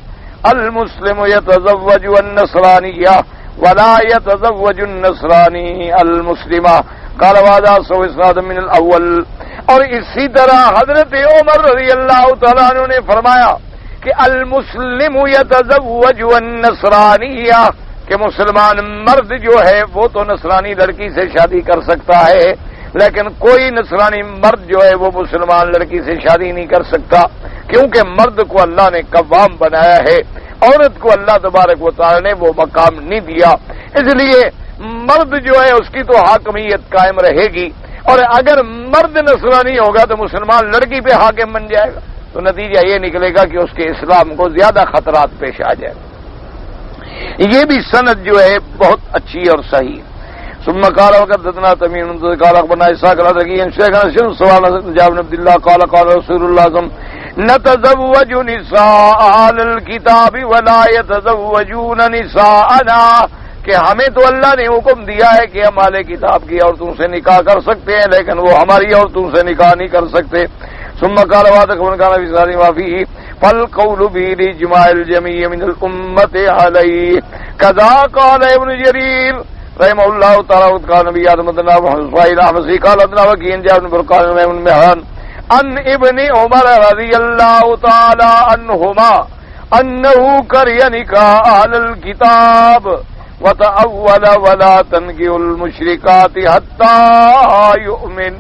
المسلم يتزوج النصرانیہ ولا يتزوج النصرانی المسلمہ قال وهذا سوء اسناد من الاول۔ اور اسی طرح حضرت عمر رضی اللہ تعالی عنہ نے فرمایا کہ المسلم یتزوج النصرانیہ، کہ مسلمان مرد جو ہے وہ تو نصرانی لڑکی سے شادی کر سکتا ہے، لیکن کوئی نصرانی مرد جو ہے وہ مسلمان لڑکی سے شادی نہیں کر سکتا، کیونکہ مرد کو اللہ نے قوام بنایا ہے، عورت کو اللہ تبارک و تعالی نے وہ مقام نہیں دیا، اس لیے مرد جو ہے اس کی تو حاکمیت قائم رہے گی، اور اگر مرد نصرانی ہوگا تو مسلمان لڑکی پہ حاکم بن جائے گا، تو نتیجہ یہ نکلے گا کہ اس کے اسلام کو زیادہ خطرات پیش آ جائے۔ یہ بھی سند جو ہے بہت اچھی اور صحیح۔ ثم قال وحدثنا تميم قال اخبرنا اسحاق الرقي عن شيخنا سؤال جابر بن عبد الله قال قال رسول الله صلى الله عليه وسلم نتزوج نساء اهل الكتاب ولا يتزوجون نساءنا، کہ ہمیں تو اللہ نے حکم دیا ہے کہ ہم اہل کتاب کی عورتوں سے نکاح کر سکتے ہیں، لیکن وہ ہماری عورتوں سے نکاح نہیں کر سکتے۔ ثم قال وحدثنا كان في ساري وفيه فالقول بالاجماع الجميع من الامه عليه كذا قال ابن جرير رحمه الله تعالى قال نبي آدم بن اسماعيل احمد قال ابن وكيع جاء بن برقان بن مهران عن ابن عمر رضي الله تعالى عنهما انه كره نكاح اهل الكتاب وتأول ولا تنكحوا المشركات حتى يؤمن۔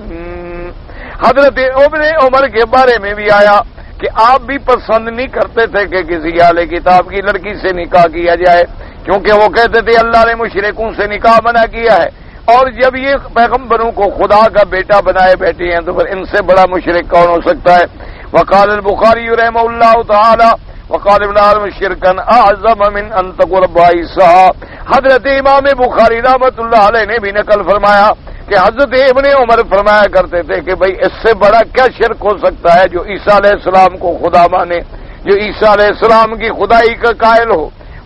حضرت ابن عمر کے بارے میں بھی آیا کہ آپ بھی پسند نہیں کرتے تھے کہ کسی اہل کتاب کی لڑکی سے نکاح کیا جائے، کیونکہ وہ کہتے تھے اللہ نے مشرکوں سے نکاح منع کیا ہے، اور جب یہ پیغمبروں کو خدا کا بیٹا بنائے بیٹھے ہیں تو پھر ان سے بڑا مشرک کون ہو سکتا ہے۔ وقال البخاری رحمہ اللہ تعالی وقال ابن عالم شرکا اعظم من ان تقرب عیسیٰ، حضرت امام بخاری رحمۃ اللہ علیہ نے بھی نقل فرمایا کہ حضرت ابن عمر فرمایا کرتے تھے کہ بھئی اس سے بڑا کیا شرک ہو سکتا ہے جو عیسیٰ علیہ السلام کو خدا مانے، جو عیسیٰ علیہ السلام کی خدائی کا قائل ہو،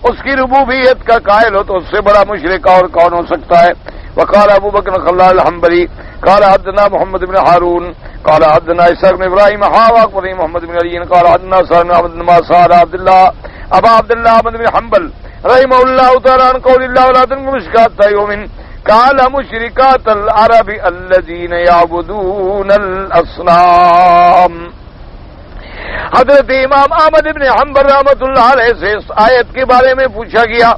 اس کی ربوبیت کا قائل ہو، تو اس سے بڑا مشرک اور کون ہو سکتا ہے۔ وقال ابو بکر خلال الحنبلی قال حدثنا محمد بن هارون قال حدثنا اسحاق بن ابراہیم وقال محمد بن علی قال حدثنا سالم بن عبد الماسار عبد الله ابا عبد الله احمد بن حنبل رحمه الله تعالى عن قول الله ولا تنكحوا المشركات يوم قال مشركات العرب الذين يعبدون الاصنام۔ حضرت امام احمد بن حنبل رحمۃ اللہ علیہ سے اس آیت کے بارے میں پوچھا گیا،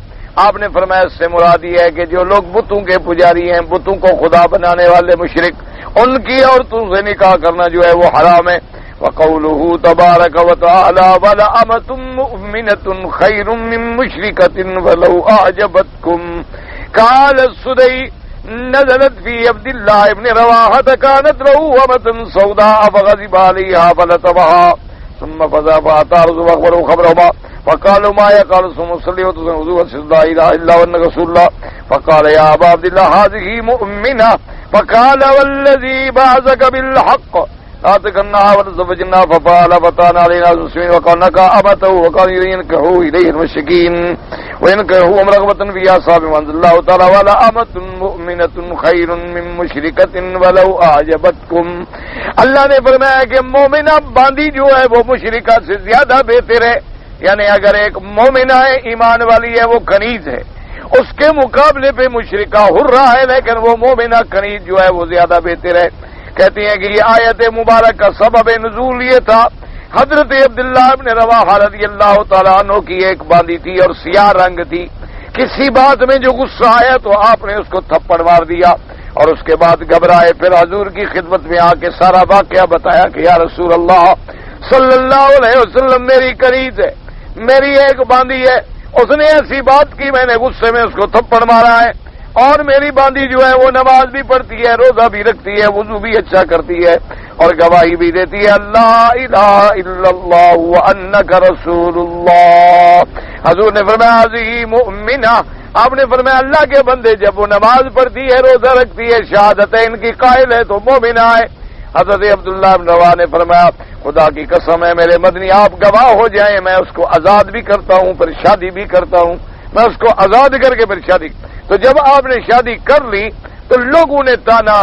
آپ نے فرمایا اس سے مراد یہ ہے کہ جو لوگ بتوں کے پجاری ہیں، بتوں کو خدا بنانے والے مشرک، ان کی عورتوں سے نکاح کرنا جو ہے وہ حرام ہے۔ وقوله تبارك وتعالى ولأمة مؤمنة خير من مشركة ولو أعجبتكم. قال السدي نزلت في عبد الله بن رواحة كانت له أمة سوداء فغضب عليها فلطمها ثم فزع فأتى رسول أخبره خبرهما فقالوا ما يقال ثم صلي وتصلي واشهد لا إله إلا هو أنك رسول الله. فقال يا أبا عبد الله هذه مؤمنة. فقال والذي بعثك بالحق آتكناها ونزوجناها ففعل فتانا علينا المسلمين وقال نكا أبته وقال ينكحوا إليه المشركين وينكحوا رغبة في أصحاب منزل الله تعالى ولا أمة مؤمنة خير من مشركة ولو أعجبتكم. اللہ نے فرمایا کہ مومنہ باندی جو ہے وہ مشرکہ سے زیادہ بہتر ہے. یعنی اگر ایک مومنہ ہے ایمان والی ہے وہ کنیز ہے, اس کے مقابلے پہ مشرکہ حرہ ہے لیکن وہ مومنہ کنیز جو ہے وہ زیادہ بہتر ہے. کہتی ہیں کہ یہ آیت مبارک کا سبب نزول یہ تھا, حضرت عبداللہ بن رواحہ رضی اللہ تعالیٰ عنہ کی ایک باندی تھی اور سیاہ رنگ تھی. کسی بات میں جو غصہ آیا تو آپ نے اس کو تھپڑ مار دیا اور اس کے بعد گھبرائے. پھر حضور کی خدمت میں آ کے سارا واقعہ بتایا کہ یا رسول اللہ صلی اللہ علیہ وسلم میری کنیز ہے, میری ایک باندی ہے, اس نے ایسی بات کی میں نے غصے میں اس کو تھپڑ مارا ہے, اور میری باندی جو ہے وہ نماز بھی پڑھتی ہے, روزہ بھی رکھتی ہے, وضو بھی اچھا کرتی ہے اور گواہی بھی دیتی ہے لا الہ الا اللہ وانک رسول اللہ. حضور نے فرمایا ذی مؤمنہ. آپ نے فرمایا اللہ کے بندے جب وہ نماز پڑھتی ہے, روزہ رکھتی ہے, شہادتین کی قائل ہے تو مومنہ ہے. حضرت عبداللہ بن رواحہ نے فرمایا خدا کی قسم ہے میرے مدنی آپ گواہ ہو جائیں, میں اس کو آزاد بھی کرتا ہوں پھر شادی بھی کرتا ہوں, میں اس کو آزاد کر کے پھر شادی. تو جب آپ نے شادی کر لی تو لوگوں نے تانا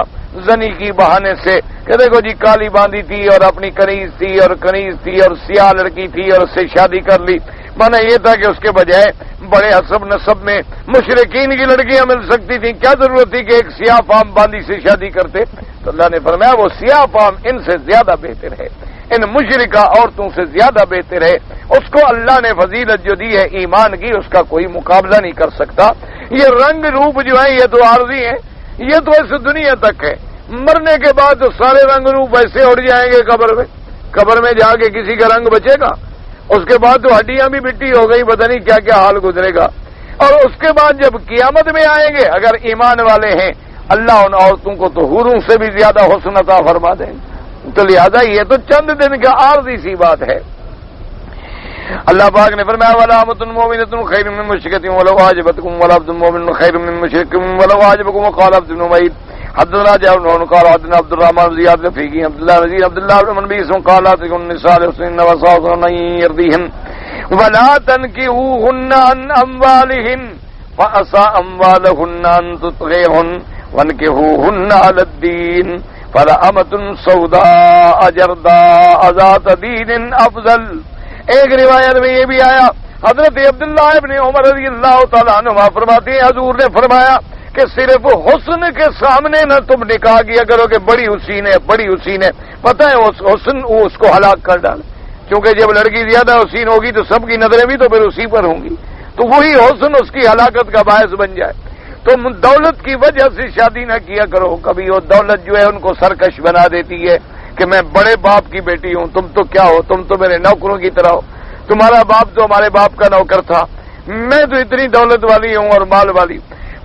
زنی کی بہانے سے کہ دیکھو جی کالی باندھی تھی اور اپنی کنیز تھی اور سیاہ لڑکی تھی اور اس سے شادی کر لی. مانا یہ تھا کہ اس کے بجائے بڑے حسب نسب میں مشرکین کی لڑکیاں مل سکتی تھیں, کیا ضرورت تھی کہ ایک سیاہ فام باندھی سے شادی کرتے. تو اللہ نے فرمایا وہ سیاہ فام ان سے زیادہ بہتر ہے, ان مشرکہ عورتوں سے زیادہ بہتر ہے. اس کو اللہ نے فضیلت جو دی ہے ایمان کی اس کا کوئی مقابلہ نہیں کر سکتا. یہ رنگ روپ جو ہے یہ تو عارضی ہیں, یہ تو اس دنیا تک ہے. مرنے کے بعد تو سارے رنگ روپ ویسے اڑ جائیں گے قبر میں جا کے کسی کا رنگ بچے گا. اس کے بعد تو ہڈیاں بھی مٹی ہو گئی, پتہ نہیں کیا کیا حال گزرے گا. اور اس کے بعد جب قیامت میں آئیں گے اگر ایمان والے ہیں اللہ ان عورتوں کو تو حوروں سے بھی زیادہ حسن عطا فرما دیں گے. تو لہذا یہ تو چند دن کا عارضی سی بات ہے. اللہ پاک نے فرمایا ولا امۃ مؤمنۃ خیر من مشرکۃ ولو اعجبتکم ولا عبد مؤمن خیر من مشرک ولو اعجبکم. وقال عبد بن عمیر حدثنا جابر بن قال حدثنا عبد الرحمن بن زياد الفقي عبد الله بن منبي قال تكن النساء حسن وصاصن يرضيهن ولا تنكحوهن عن اموالهن فاسى اموالهن ان تطغيهن وانكحوهن على الدين فلأمة سوداء جرداء ذات دين افضل. ایک روایت میں یہ بھی آیا حضرت عبداللہ ابن عمر رضی اللہ تعالیٰ عنہ فرماتے ہیں حضور نے فرمایا کہ صرف حسن کے سامنے نہ تم نکاح کیا کرو کہ بڑی حسین ہے. پتہ ہے حسن اس کو ہلاک کر ڈالے, کیونکہ جب لڑکی زیادہ حسین ہوگی تو سب کی نظریں بھی تو پھر اسی پر ہوں گی, تو وہی حسن اس کی ہلاکت کا باعث بن جائے. تو دولت کی وجہ سے شادی نہ کیا کرو. کبھی وہ دولت جو ہے ان کو سرکش بنا دیتی ہے کہ میں بڑے باپ کی بیٹی ہوں, تم تو کیا ہو, تم تو میرے نوکروں کی طرح ہو, تمہارا باپ تو ہمارے باپ کا نوکر تھا, میں تو اتنی دولت والی ہوں اور مال والی.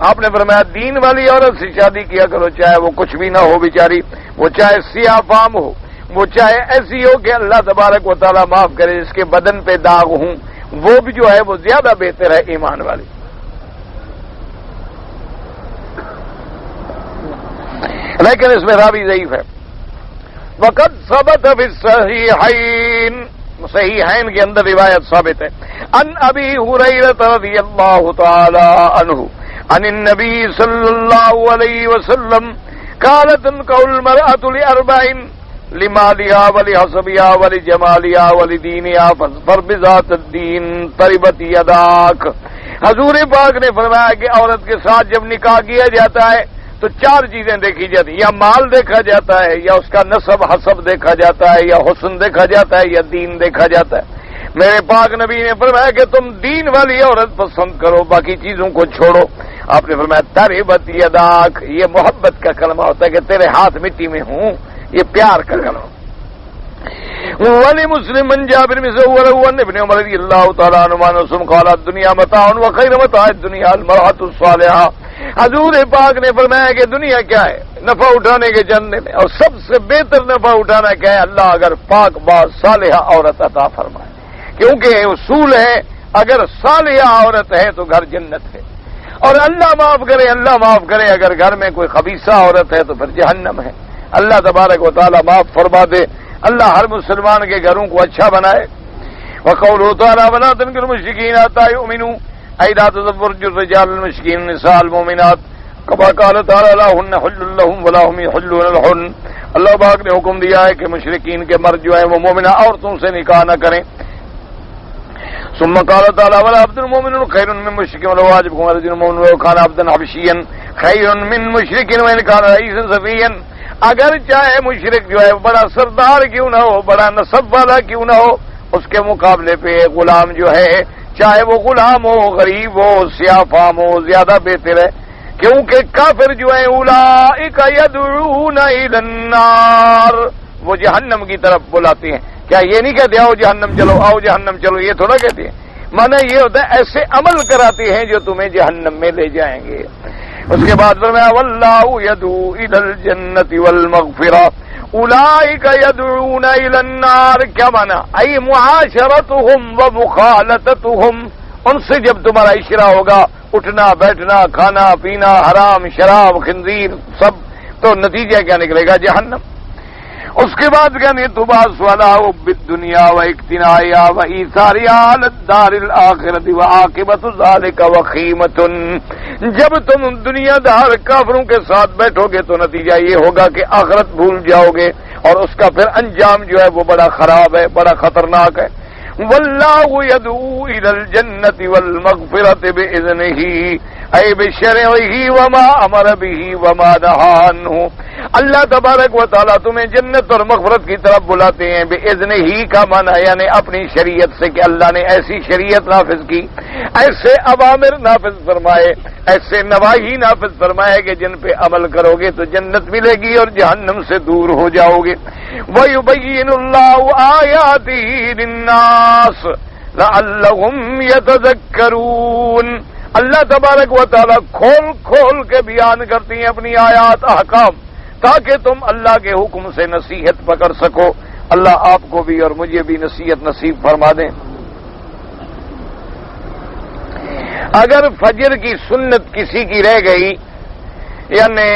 آپ نے فرمایا دین والی عورت سے شادی کیا کرو, چاہے وہ کچھ بھی نہ ہو بیچاری, وہ چاہے سیاہ فام ہو, وہ چاہے ایسی ہو کہ اللہ تبارک و تعالیٰ معاف کرے جس کے بدن پہ داغ ہوں, وہ بھی جو ہے وہ زیادہ بہتر ہے ایمان والی. لیکن اس میں راوی ضعیف ہے. وقد ثبت فی الصحیحین, صحیحین کے اندر روایت ثابت ہے ان ابی ہریرہ رضی اللہ تعالی عنہ عن النبی صلی اللہ علیہ وسلم قالت انکحوا المرأة لأربع لمالها ولحسبها ولجمالها ولدینها فاظفر بذات الدین تربت یداک. حضور پاک نے فرمایا کہ عورت کے ساتھ جب نکاح کیا جاتا ہے تو چار چیزیں دیکھی جاتی ہیں, یا مال دیکھا جاتا ہے, یا اس کا نسب حسب دیکھا جاتا ہے, یا حسن دیکھا جاتا ہے, یا دین دیکھا جاتا ہے. میرے پاک نبی نے فرمایا کہ تم دین والی عورت پسند کرو, باقی چیزوں کو چھوڑو. آپ نے فرمایا تربت یداک, یہ محبت کا کلمہ ہوتا ہے کہ تیرے ہاتھ مٹی میں ہوں, یہ پیار کا کلمہ. ولمسلم من جابر بن سمرة وعن ابن عمر رضی اللہ تعالی عنہما انہم قال الدنیا متاع وخیر متاع الدنیا المرأة الصالحة. حضور پاک نے فرمایا کہ دنیا کیا ہے؟ نفع اٹھانے کے جننے میں، اور سب سے بہتر نفع اٹھانا کیا ہے؟ اللہ اگر پاک باز صالحہ عورت عطا فرمائے، کیونکہ اصول ہے اگر صالحہ عورت ہے تو گھر جنت ہے، اور اللہ معاف کرے اگر گھر میں کوئی خبیثہ عورت ہے تو پھر جہنم ہے. اللہ تبارک و تعالی معاف فرما دے. اللہ ہر مسلمان کے گھروں کو اچھا بنائے. وقوله تعالی ولا تنكحوا المشركين حتى يؤمنوا اي لا تزوجوا الرجال المشركين النساء المؤمنات كما قال تعالی لهن حل لهم ولا هم يحلون لهن. اللہ پاک نے حکم دیا ہے کہ مشرکین کے مرد جو ہیں وہ مومنہ عورتوں سے نکاح نہ کریں. ثم قال تعالی ولا عبد المؤمن خير من مشرك ولو عجبكم رجل مؤمن ولو كان عبدا حبشيا خير من مشرك وان كان رئيسا سفيا. اگر چاہے مشرک جو ہے بڑا سردار کیوں نہ ہو، بڑا نسب والا کیوں نہ ہو، اس کے مقابلے پہ غلام جو ہے چاہے وہ غلام ہو، غریب ہو، سیاہ فام ہو، زیادہ بہتر ہے. کیونکہ کافر جو ہے اولئک یدعون الی النار، وہ جہنم کی طرف بلاتے ہیں. کیا یہ نہیں کہتے آؤ جہنم چلو، آؤ جہنم چلو، یہ تھوڑا کہتے ہیں. مانا یہ ہوتا ہے ایسے عمل کراتے ہیں جو تمہیں جہنم میں لے جائیں گے. اس کے بعد فرمایا واللہ یدعو الی الجنۃ والمغفرہ اولئک یدعون الی النار. کیا مانا؟ ای معاشرتہم ومخالطتہم، ان سے جب تمہارا عشرہ ہوگا، اٹھنا بیٹھنا کھانا پینا حرام شراب خنزیر سب، تو نتیجہ کیا نکلے گا؟ جہنم. اس کے بعد کہنے تباس والا بالدنیا و اقتنایا و ایثاریا علی الدار الآخرۃ و عاقبۃ ذلک وخیمۃ. جب تم دنیا دار کافروں کے ساتھ بیٹھو گے تو نتیجہ یہ ہوگا کہ آخرت بھول جاؤ گے، اور اس کا پھر انجام جو ہے وہ بڑا خراب ہے، بڑا خطرناک ہے. واللہ یدعو الی الجنۃ والمغفرۃ باذنہ ای بشرعہ وما امر بہ وما نہی عنہ. اللہ تبارک و تعالیٰ تمہیں جنت اور مغفرت کی طرف بلاتے ہیں. باذنہ کا معنی یعنی اپنی شریعت سے، کہ اللہ نے ایسی شریعت نافذ کی، ایسے اوامر نافذ فرمائے، ایسے نواہی نافذ فرمائے کہ جن پہ عمل کرو گے تو جنت ملے گی اور جہنم سے دور ہو جاؤ گے. وَيُبَيِّنُ اللَّهُ آيَاتِهِ لِلنَّاسِ لَعَلَّهُمْ يَتَذَكَّرُونَ. اللہ تبارک و تعالیٰ کھول کھول کے بیان کرتی ہیں اپنی آیات احکام، تاکہ تم اللہ کے حکم سے نصیحت پکڑ سکو. اللہ آپ کو بھی اور مجھے بھی نصیحت نصیب فرما دیں. اگر فجر کی سنت کسی کی رہ گئی، یعنی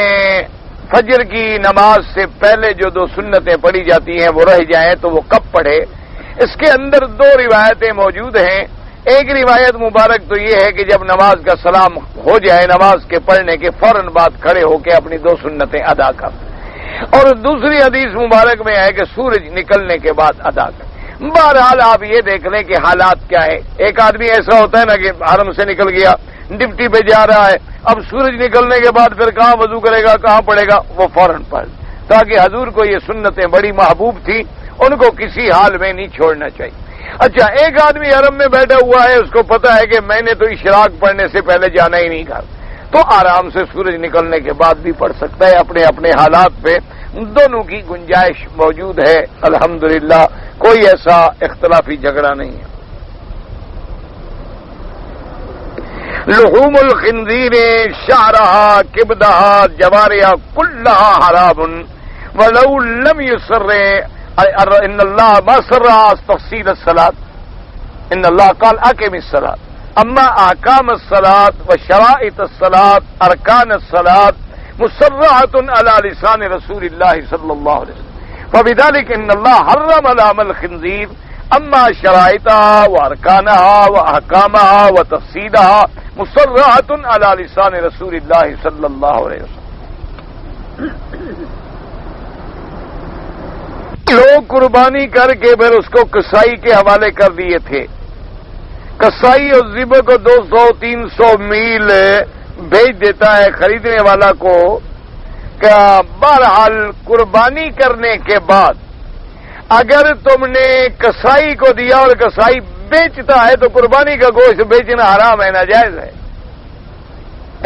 فجر کی نماز سے پہلے جو 2 سنتیں پڑھی جاتی ہیں وہ رہ جائیں تو وہ کب پڑھے؟ اس کے اندر 2 روایتیں موجود ہیں. ایک روایت مبارک تو یہ ہے کہ جب نماز کا سلام ہو جائے، نماز کے پڑھنے کے فوراً بعد کھڑے ہو کے اپنی 2 سنتیں ادا کر. اور دوسری حدیث مبارک میں ہے کہ سورج نکلنے کے بعد ادا کر. بہرحال آپ یہ دیکھ لیں کہ حالات کیا ہے. ایک آدمی ایسا ہوتا ہے نا کہ حرم سے نکل گیا، ڈپٹی پہ جا رہا ہے، اب سورج نکلنے کے بعد پھر کہاں وضو کرے گا، کہاں پڑے گا؟ وہ فوراً پڑھ. تاکہ حضور کو یہ سنتیں بڑی محبوب تھی، ان کو کسی حال میں نہیں چھوڑنا چاہیے. اچھا، ایک آدمی حرم میں بیٹھا ہوا ہے، اس کو پتا ہے کہ میں نے تو اشراق پڑھنے سے پہلے جانا ہی نہیں گھر، تو آرام سے سورج نکلنے کے بعد بھی پڑھ سکتا ہے. اپنے اپنے حالات پہ دونوں کی گنجائش موجود ہے. الحمدللہ کوئی ایسا اختلافی جھگڑا نہیں ہے. لحوم الخنزیر شعرها کبدها جوارها كلها حرام ولو لم يسر ان الله ما سر تفصيل الصلاة ان الله قال اقم الصلاة. اما احکام الصلاة وشرائط الصلاة ارکان الصلاة مسرعة على لسان رسول الله صلى الله عليه وسلم فبذلك ان الله حرم لحم الخنزير. اما شرائطها وارکانها واحکامها وتفصيلها مسرعة على لسان رسول الله صلى الله عليه وسلم. لوگ قربانی کر کے پھر اس کو کسائی کے حوالے کر دیے تھے. کسائی اور ذبح کو 200-300 میل بھیج دیتا ہے خریدنے والا کو. کہ بہرحال قربانی کرنے کے بعد اگر تم نے کسائی کو دیا اور کسائی بیچتا ہے تو قربانی کا گوشت بیچنا حرام ہے، ناجائز ہے.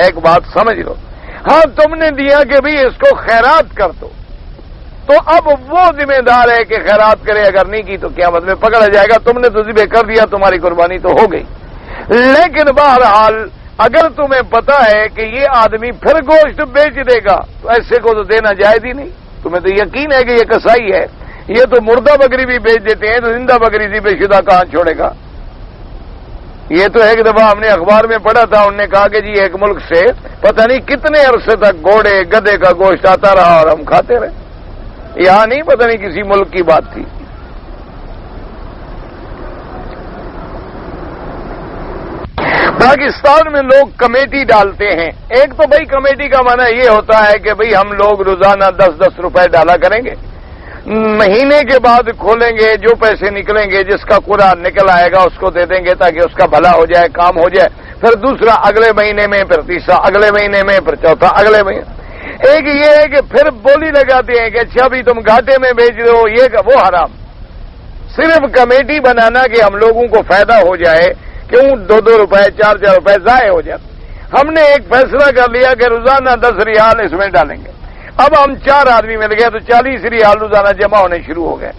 ایک بات سمجھ لو. ہاں تم نے دیا کہ بھئی اس کو خیرات کر دو، تو اب وہ ذمہ دار ہے کہ خیرات کرے، اگر نہیں کی تو قیامت میں پکڑا جائے گا، تم نے تو ذبح کر دیا، تمہاری قربانی تو ہو گئی۔ لیکن بہرحال اگر تمہیں پتا ہے کہ یہ آدمی پھر گوشت بیچ دے گا تو ایسے کو تو دینا جائز ہی نہیں، تمہیں تو یقین ہے کہ یہ کسائی ہے، یہ تو مردہ بکری بھی بیچ دیتے ہیں، تو زندہ بکری ذبح شدہ کہاں چھوڑے گا؟ یہ تو ایک دفعہ ہم نے اخبار میں پڑھا تھا، انہوں نے کہا کہ جی ایک ملک سے پتہ نہیں کتنے عرصے تک گھوڑے گدھے کا گوشت آتا رہا اور ہم کھاتے رہے، یہاں نہیں، پتہ نہیں کسی ملک کی بات تھی۔ پاکستان میں لوگ کمیٹی ڈالتے ہیں، ایک تو بھائی کمیٹی کا معنی یہ ہوتا ہے کہ بھئی ہم لوگ روزانہ 10-10 روپے ڈالا کریں گے، مہینے کے بعد کھولیں گے، جو پیسے نکلیں گے جس کا قرآن نکل آئے گا اس کو دے دیں گے تاکہ اس کا بھلا ہو جائے، کام ہو جائے، پھر دوسرا اگلے مہینے میں، پھر تیسرا اگلے مہینے میں، پھر چوتھا اگلے مہینے۔ ایک یہ ہے کہ پھر بولی لگاتے ہیں کہ اچھا بھی تم گھاٹے میں بیچ رہے ہو، یہ وہ حرام۔ صرف کمیٹی بنانا کہ ہم لوگوں کو فائدہ ہو جائے، کیوں 2-2 روپے 4-4 روپے ضائع ہو جاتے۔ ہم نے ایک فیصلہ کر لیا کہ روزانہ 10 ریال اس میں ڈالیں گے، اب ہم 4 آدمی مل گئے تو 40 ریال روزانہ جمع ہونے شروع ہو گئے،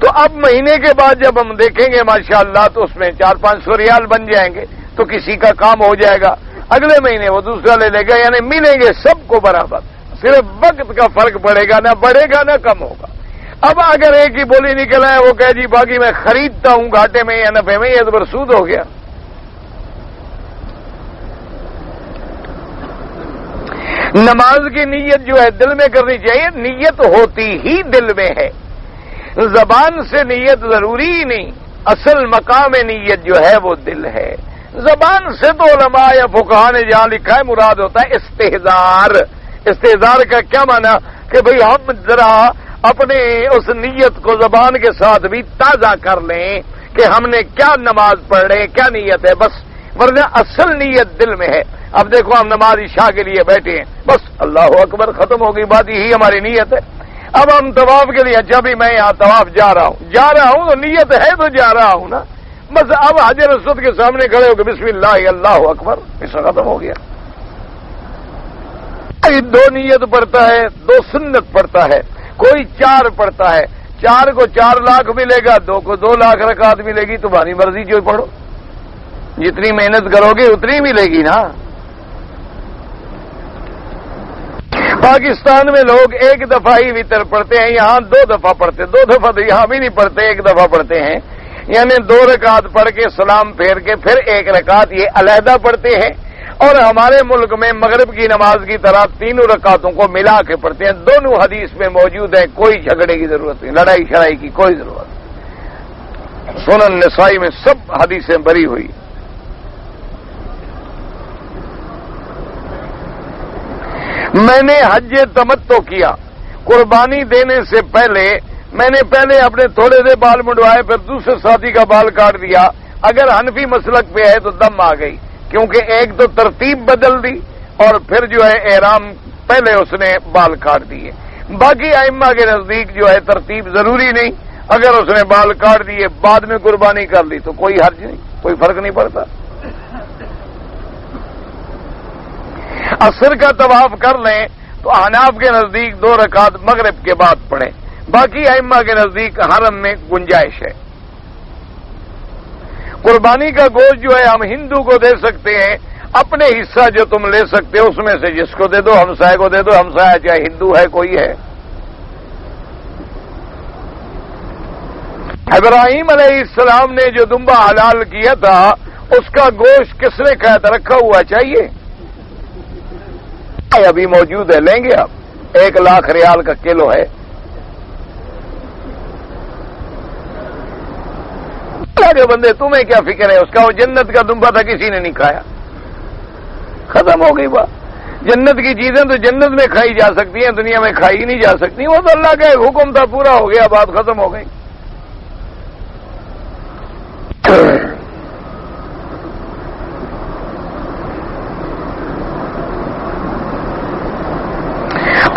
تو اب مہینے کے بعد جب ہم دیکھیں گے ماشاءاللہ تو اس میں 400-500 ریال بن جائیں گے، تو کسی کا کام ہو جائے گا، اگلے مہینے وہ دوسرا لے لے گا، یعنی ملیں گے سب کو برابر، صرف وقت کا فرق پڑے گا، نہ بڑھے گا نہ کم ہوگا۔ اب اگر ایک ہی بولی نکل آئے وہ کہے جی باقی میں خریدتا ہوں گھاٹے میں یا نفے میں، یہ تو برسود ہو گیا۔ نماز کی نیت جو ہے دل میں کرنی چاہیے، نیت ہوتی ہی دل میں ہے، زبان سے نیت ضروری ہی نہیں، اصل مقام نیت جو ہے وہ دل ہے۔ زبان سے تو علماء یا فقہا نے جہاں لکھا ہے مراد ہوتا ہے استحضار۔ استحضار کا کیا معنی کہ بھئی ہم ذرا اپنے اس نیت کو زبان کے ساتھ بھی تازہ کر لیں کہ ہم نے کیا نماز پڑھ رہے ہیں، کیا نیت ہے، بس، ورنہ اصل نیت دل میں ہے۔ اب دیکھو ہم نماز عشاء کے لیے بیٹھے ہیں، بس اللہ اکبر ختم ہو گئی بات، یہی ہماری نیت ہے۔ اب ہم طواف کے لیے جب بھی میں یہاں طواف جا رہا ہوں تو نیت ہے تو جا رہا ہوں نا، بس اب حجر اسود کے سامنے کھڑے ہو کے بسم اللہ اللہ اکبر، اس کا ختم ہو گیا۔ 2 نیت پڑھتا ہے، 2 سنت پڑھتا ہے، کوئی 4 پڑھتا ہے، 4 کو 4 لاکھ ملے گا، 2 کو 2 لاکھ رکعت ملے گی، تمہاری مرضی جو پڑھو، جتنی محنت کرو گے اتنی ملے گی نا۔ پاکستان میں لوگ 1 دفعہ ہی وتر پڑھتے ہیں، یہاں 2 دفعہ پڑھتے، 2 دفعہ تو یہاں بھی نہیں پڑھتے، 1 دفعہ پڑھتے ہیں، یعنی 2 رکعت پڑھ کے سلام پھیر کے پھر 1 رکعت یہ علیحدہ پڑھتے ہیں، اور ہمارے ملک میں مغرب کی نماز کی طرح 3 رکعتوں کو ملا کے پڑھتے ہیں۔ دونوں حدیث میں موجود ہیں، کوئی جھگڑے کی ضرورت نہیں، لڑائی شڑائی کی کوئی ضرورت نہیں، سنن نسائی میں سب حدیثیں بری ہوئی۔ میں نے حج تمتع کیا، قربانی دینے سے پہلے میں نے اپنے تھوڑے سے بال منڈوائے، پھر دوسرے ساتھی کا بال کاٹ دیا۔ اگر حنفی مسلک پہ ہے تو دم آ گئی، کیونکہ ایک تو ترتیب بدل دی اور پھر جو ہے احرام پہلے اس نے بال کاٹ دیے۔ باقی ائمہ کے نزدیک جو ہے ترتیب ضروری نہیں، اگر اس نے بال کاٹ دیے بعد میں قربانی کر لی تو کوئی حرج نہیں، کوئی فرق نہیں پڑتا۔ عصر کا طواف کر لیں تو احناف کے نزدیک 2 رکعت مغرب کے بعد پڑھیں، باقی ائمہ کے نزدیک حرم میں گنجائش ہے۔ قربانی کا گوشت جو ہے ہم ہندو کو دے سکتے ہیں، اپنے حصہ جو تم لے سکتے ہو اس میں سے جس کو دے دو، ہمسائے کو دے دو، ہمسایہ چاہے ہندو ہے کوئی ہے۔ ابراہیم علیہ السلام نے جو دمبا حلال کیا تھا اس کا گوشت کس نے کہا تھا رکھا ہوا چاہیے؟ ابھی موجود ہے، لیں گے آپ، 1 لاکھ ریال کا کلو ہے۔ جو بندے تمہیں کیا فکر ہے اس کا، وہ جنت کا دمبا تھا کسی نے نہیں کھایا، ختم ہو گئی بات۔ جنت کی چیزیں تو جنت میں کھائی جا سکتی ہیں، دنیا میں کھائی نہیں جا سکتی، وہ تو اللہ کا ایک حکم تھا، پورا ہو گیا، بات ختم ہو گئی۔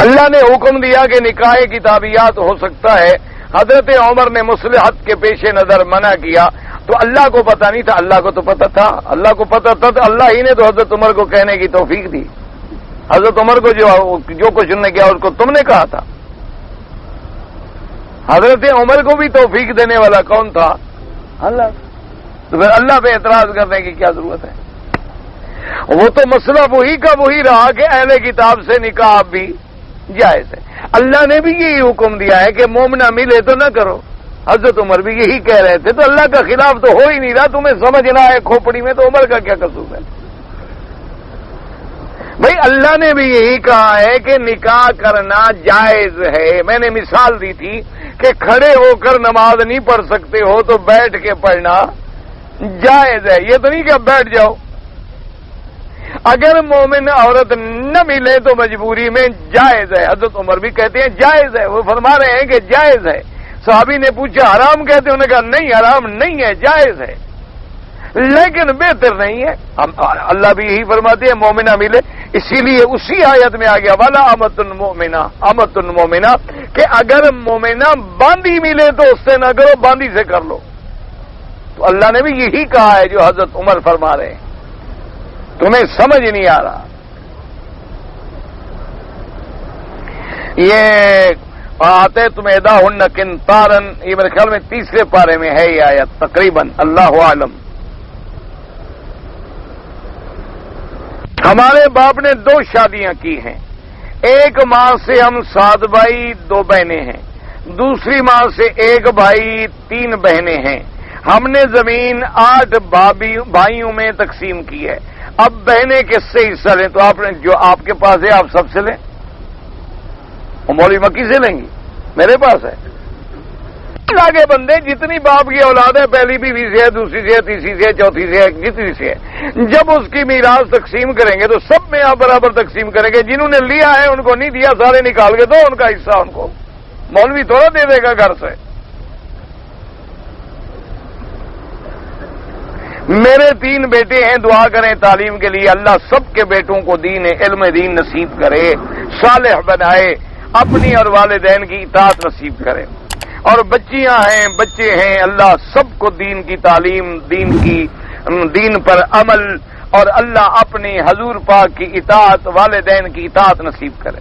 اللہ نے حکم دیا کہ نکاح کتابیات ہو سکتا ہے، حضرت عمر نے مصلحت کے پیش نظر منع کیا، تو اللہ کو پتہ نہیں تھا؟ اللہ کو تو پتہ تھا، اللہ کو پتہ تھا تو اللہ ہی نے تو حضرت عمر کو کہنے کی توفیق دی۔ حضرت عمر کو جو کچھ انہوں نے کیا اس کو تم نے کہا تھا؟ حضرت عمر کو بھی توفیق دینے والا کون تھا؟ اللہ. تو پھر اللہ پہ اعتراض کرنے کی کیا ضرورت ہے؟ وہ تو مسئلہ وہی کا وہی رہا کہ اہل کتاب سے نکاح بھی جائز ہے. اللہ نے بھی یہی حکم دیا ہے کہ مومنہ ملے تو نہ کرو. حضرت عمر بھی یہی کہہ رہے تھے. تو اللہ کا خلاف تو ہو ہی نہیں رہا. تمہیں سمجھنا ہے کھوپڑی میں تو عمر کا کیا قصور ہے؟ بھائی اللہ نے بھی یہی کہا ہے کہ نکاح کرنا جائز ہے. میں نے مثال دی تھی کہ کھڑے ہو کر نماز نہیں پڑھ سکتے ہو تو بیٹھ کے پڑھنا جائز ہے. یہ تو نہیں کہ اب بیٹھ جاؤ. اگر مومن عورت نہ ملے تو مجبوری میں جائز ہے. حضرت عمر بھی کہتے ہیں جائز ہے. وہ فرما رہے ہیں کہ جائز ہے. صحابی نے پوچھا حرام کہتے ہیں؟ انہوں نے کہا نہیں حرام نہیں ہے، جائز ہے، لیکن بہتر نہیں ہے. اللہ بھی یہی فرماتے ہیں مومنہ ملے. اسی لیے اسی آیت میں آ گیا والا امت المومنہ کہ اگر مومنہ باندھی ملے تو اس سے نہ کرو، باندھی سے کر لو. تو اللہ نے بھی یہی کہا ہے جو حضرت عمر فرما رہے ہیں. تمہیں سمجھ نہیں آ رہا. یہ آتے تمہیں ادا ہن کنتارن، یہ میرے خیال میں تیسرے پارے میں ہے یہ آیت تقریباً، اللہ عالم. ہمارے باپ نے 2 شادیاں کی ہیں. ایک ماں سے ہم 7 بھائی 2 بہنیں ہیں. دوسری ماں سے 1 بھائی 3 بہنیں ہیں. ہم نے زمین 8 بھائیوں میں تقسیم کی ہے. اب بہنیں کس سے حصہ لیں؟ تو آپ نے جو آپ کے پاس ہے آپ سب سے لیں. وہ مولوی مکی سے لیں گی؟ میرے پاس ہے. آگے بندے جتنی باپ کی اولاد ہے، پہلی بیوی سے ہے، دوسری سے ہے، تیسری سے ہے، چوتھی سے ہے، جتنی سے ہے، جب اس کی میراث تقسیم کریں گے تو سب میں آپ برابر تقسیم کریں گے. جنہوں نے لیا ہے ان کو نہیں دیا، سارے نکال کے دو ان کا حصہ ان کو. مولوی تھوڑا دے دے گا گھر سے. میرے 3 بیٹے ہیں، دعا کریں تعلیم کے لیے. اللہ سب کے بیٹوں کو دین علم دین نصیب کرے، صالح بنائے، اپنی اور والدین کی اطاعت نصیب کرے. اور بچیاں ہیں، بچے ہیں، اللہ سب کو دین کی تعلیم، دین پر عمل اور اللہ اپنی حضور پاک کی اطاعت، والدین کی اطاعت نصیب کرے.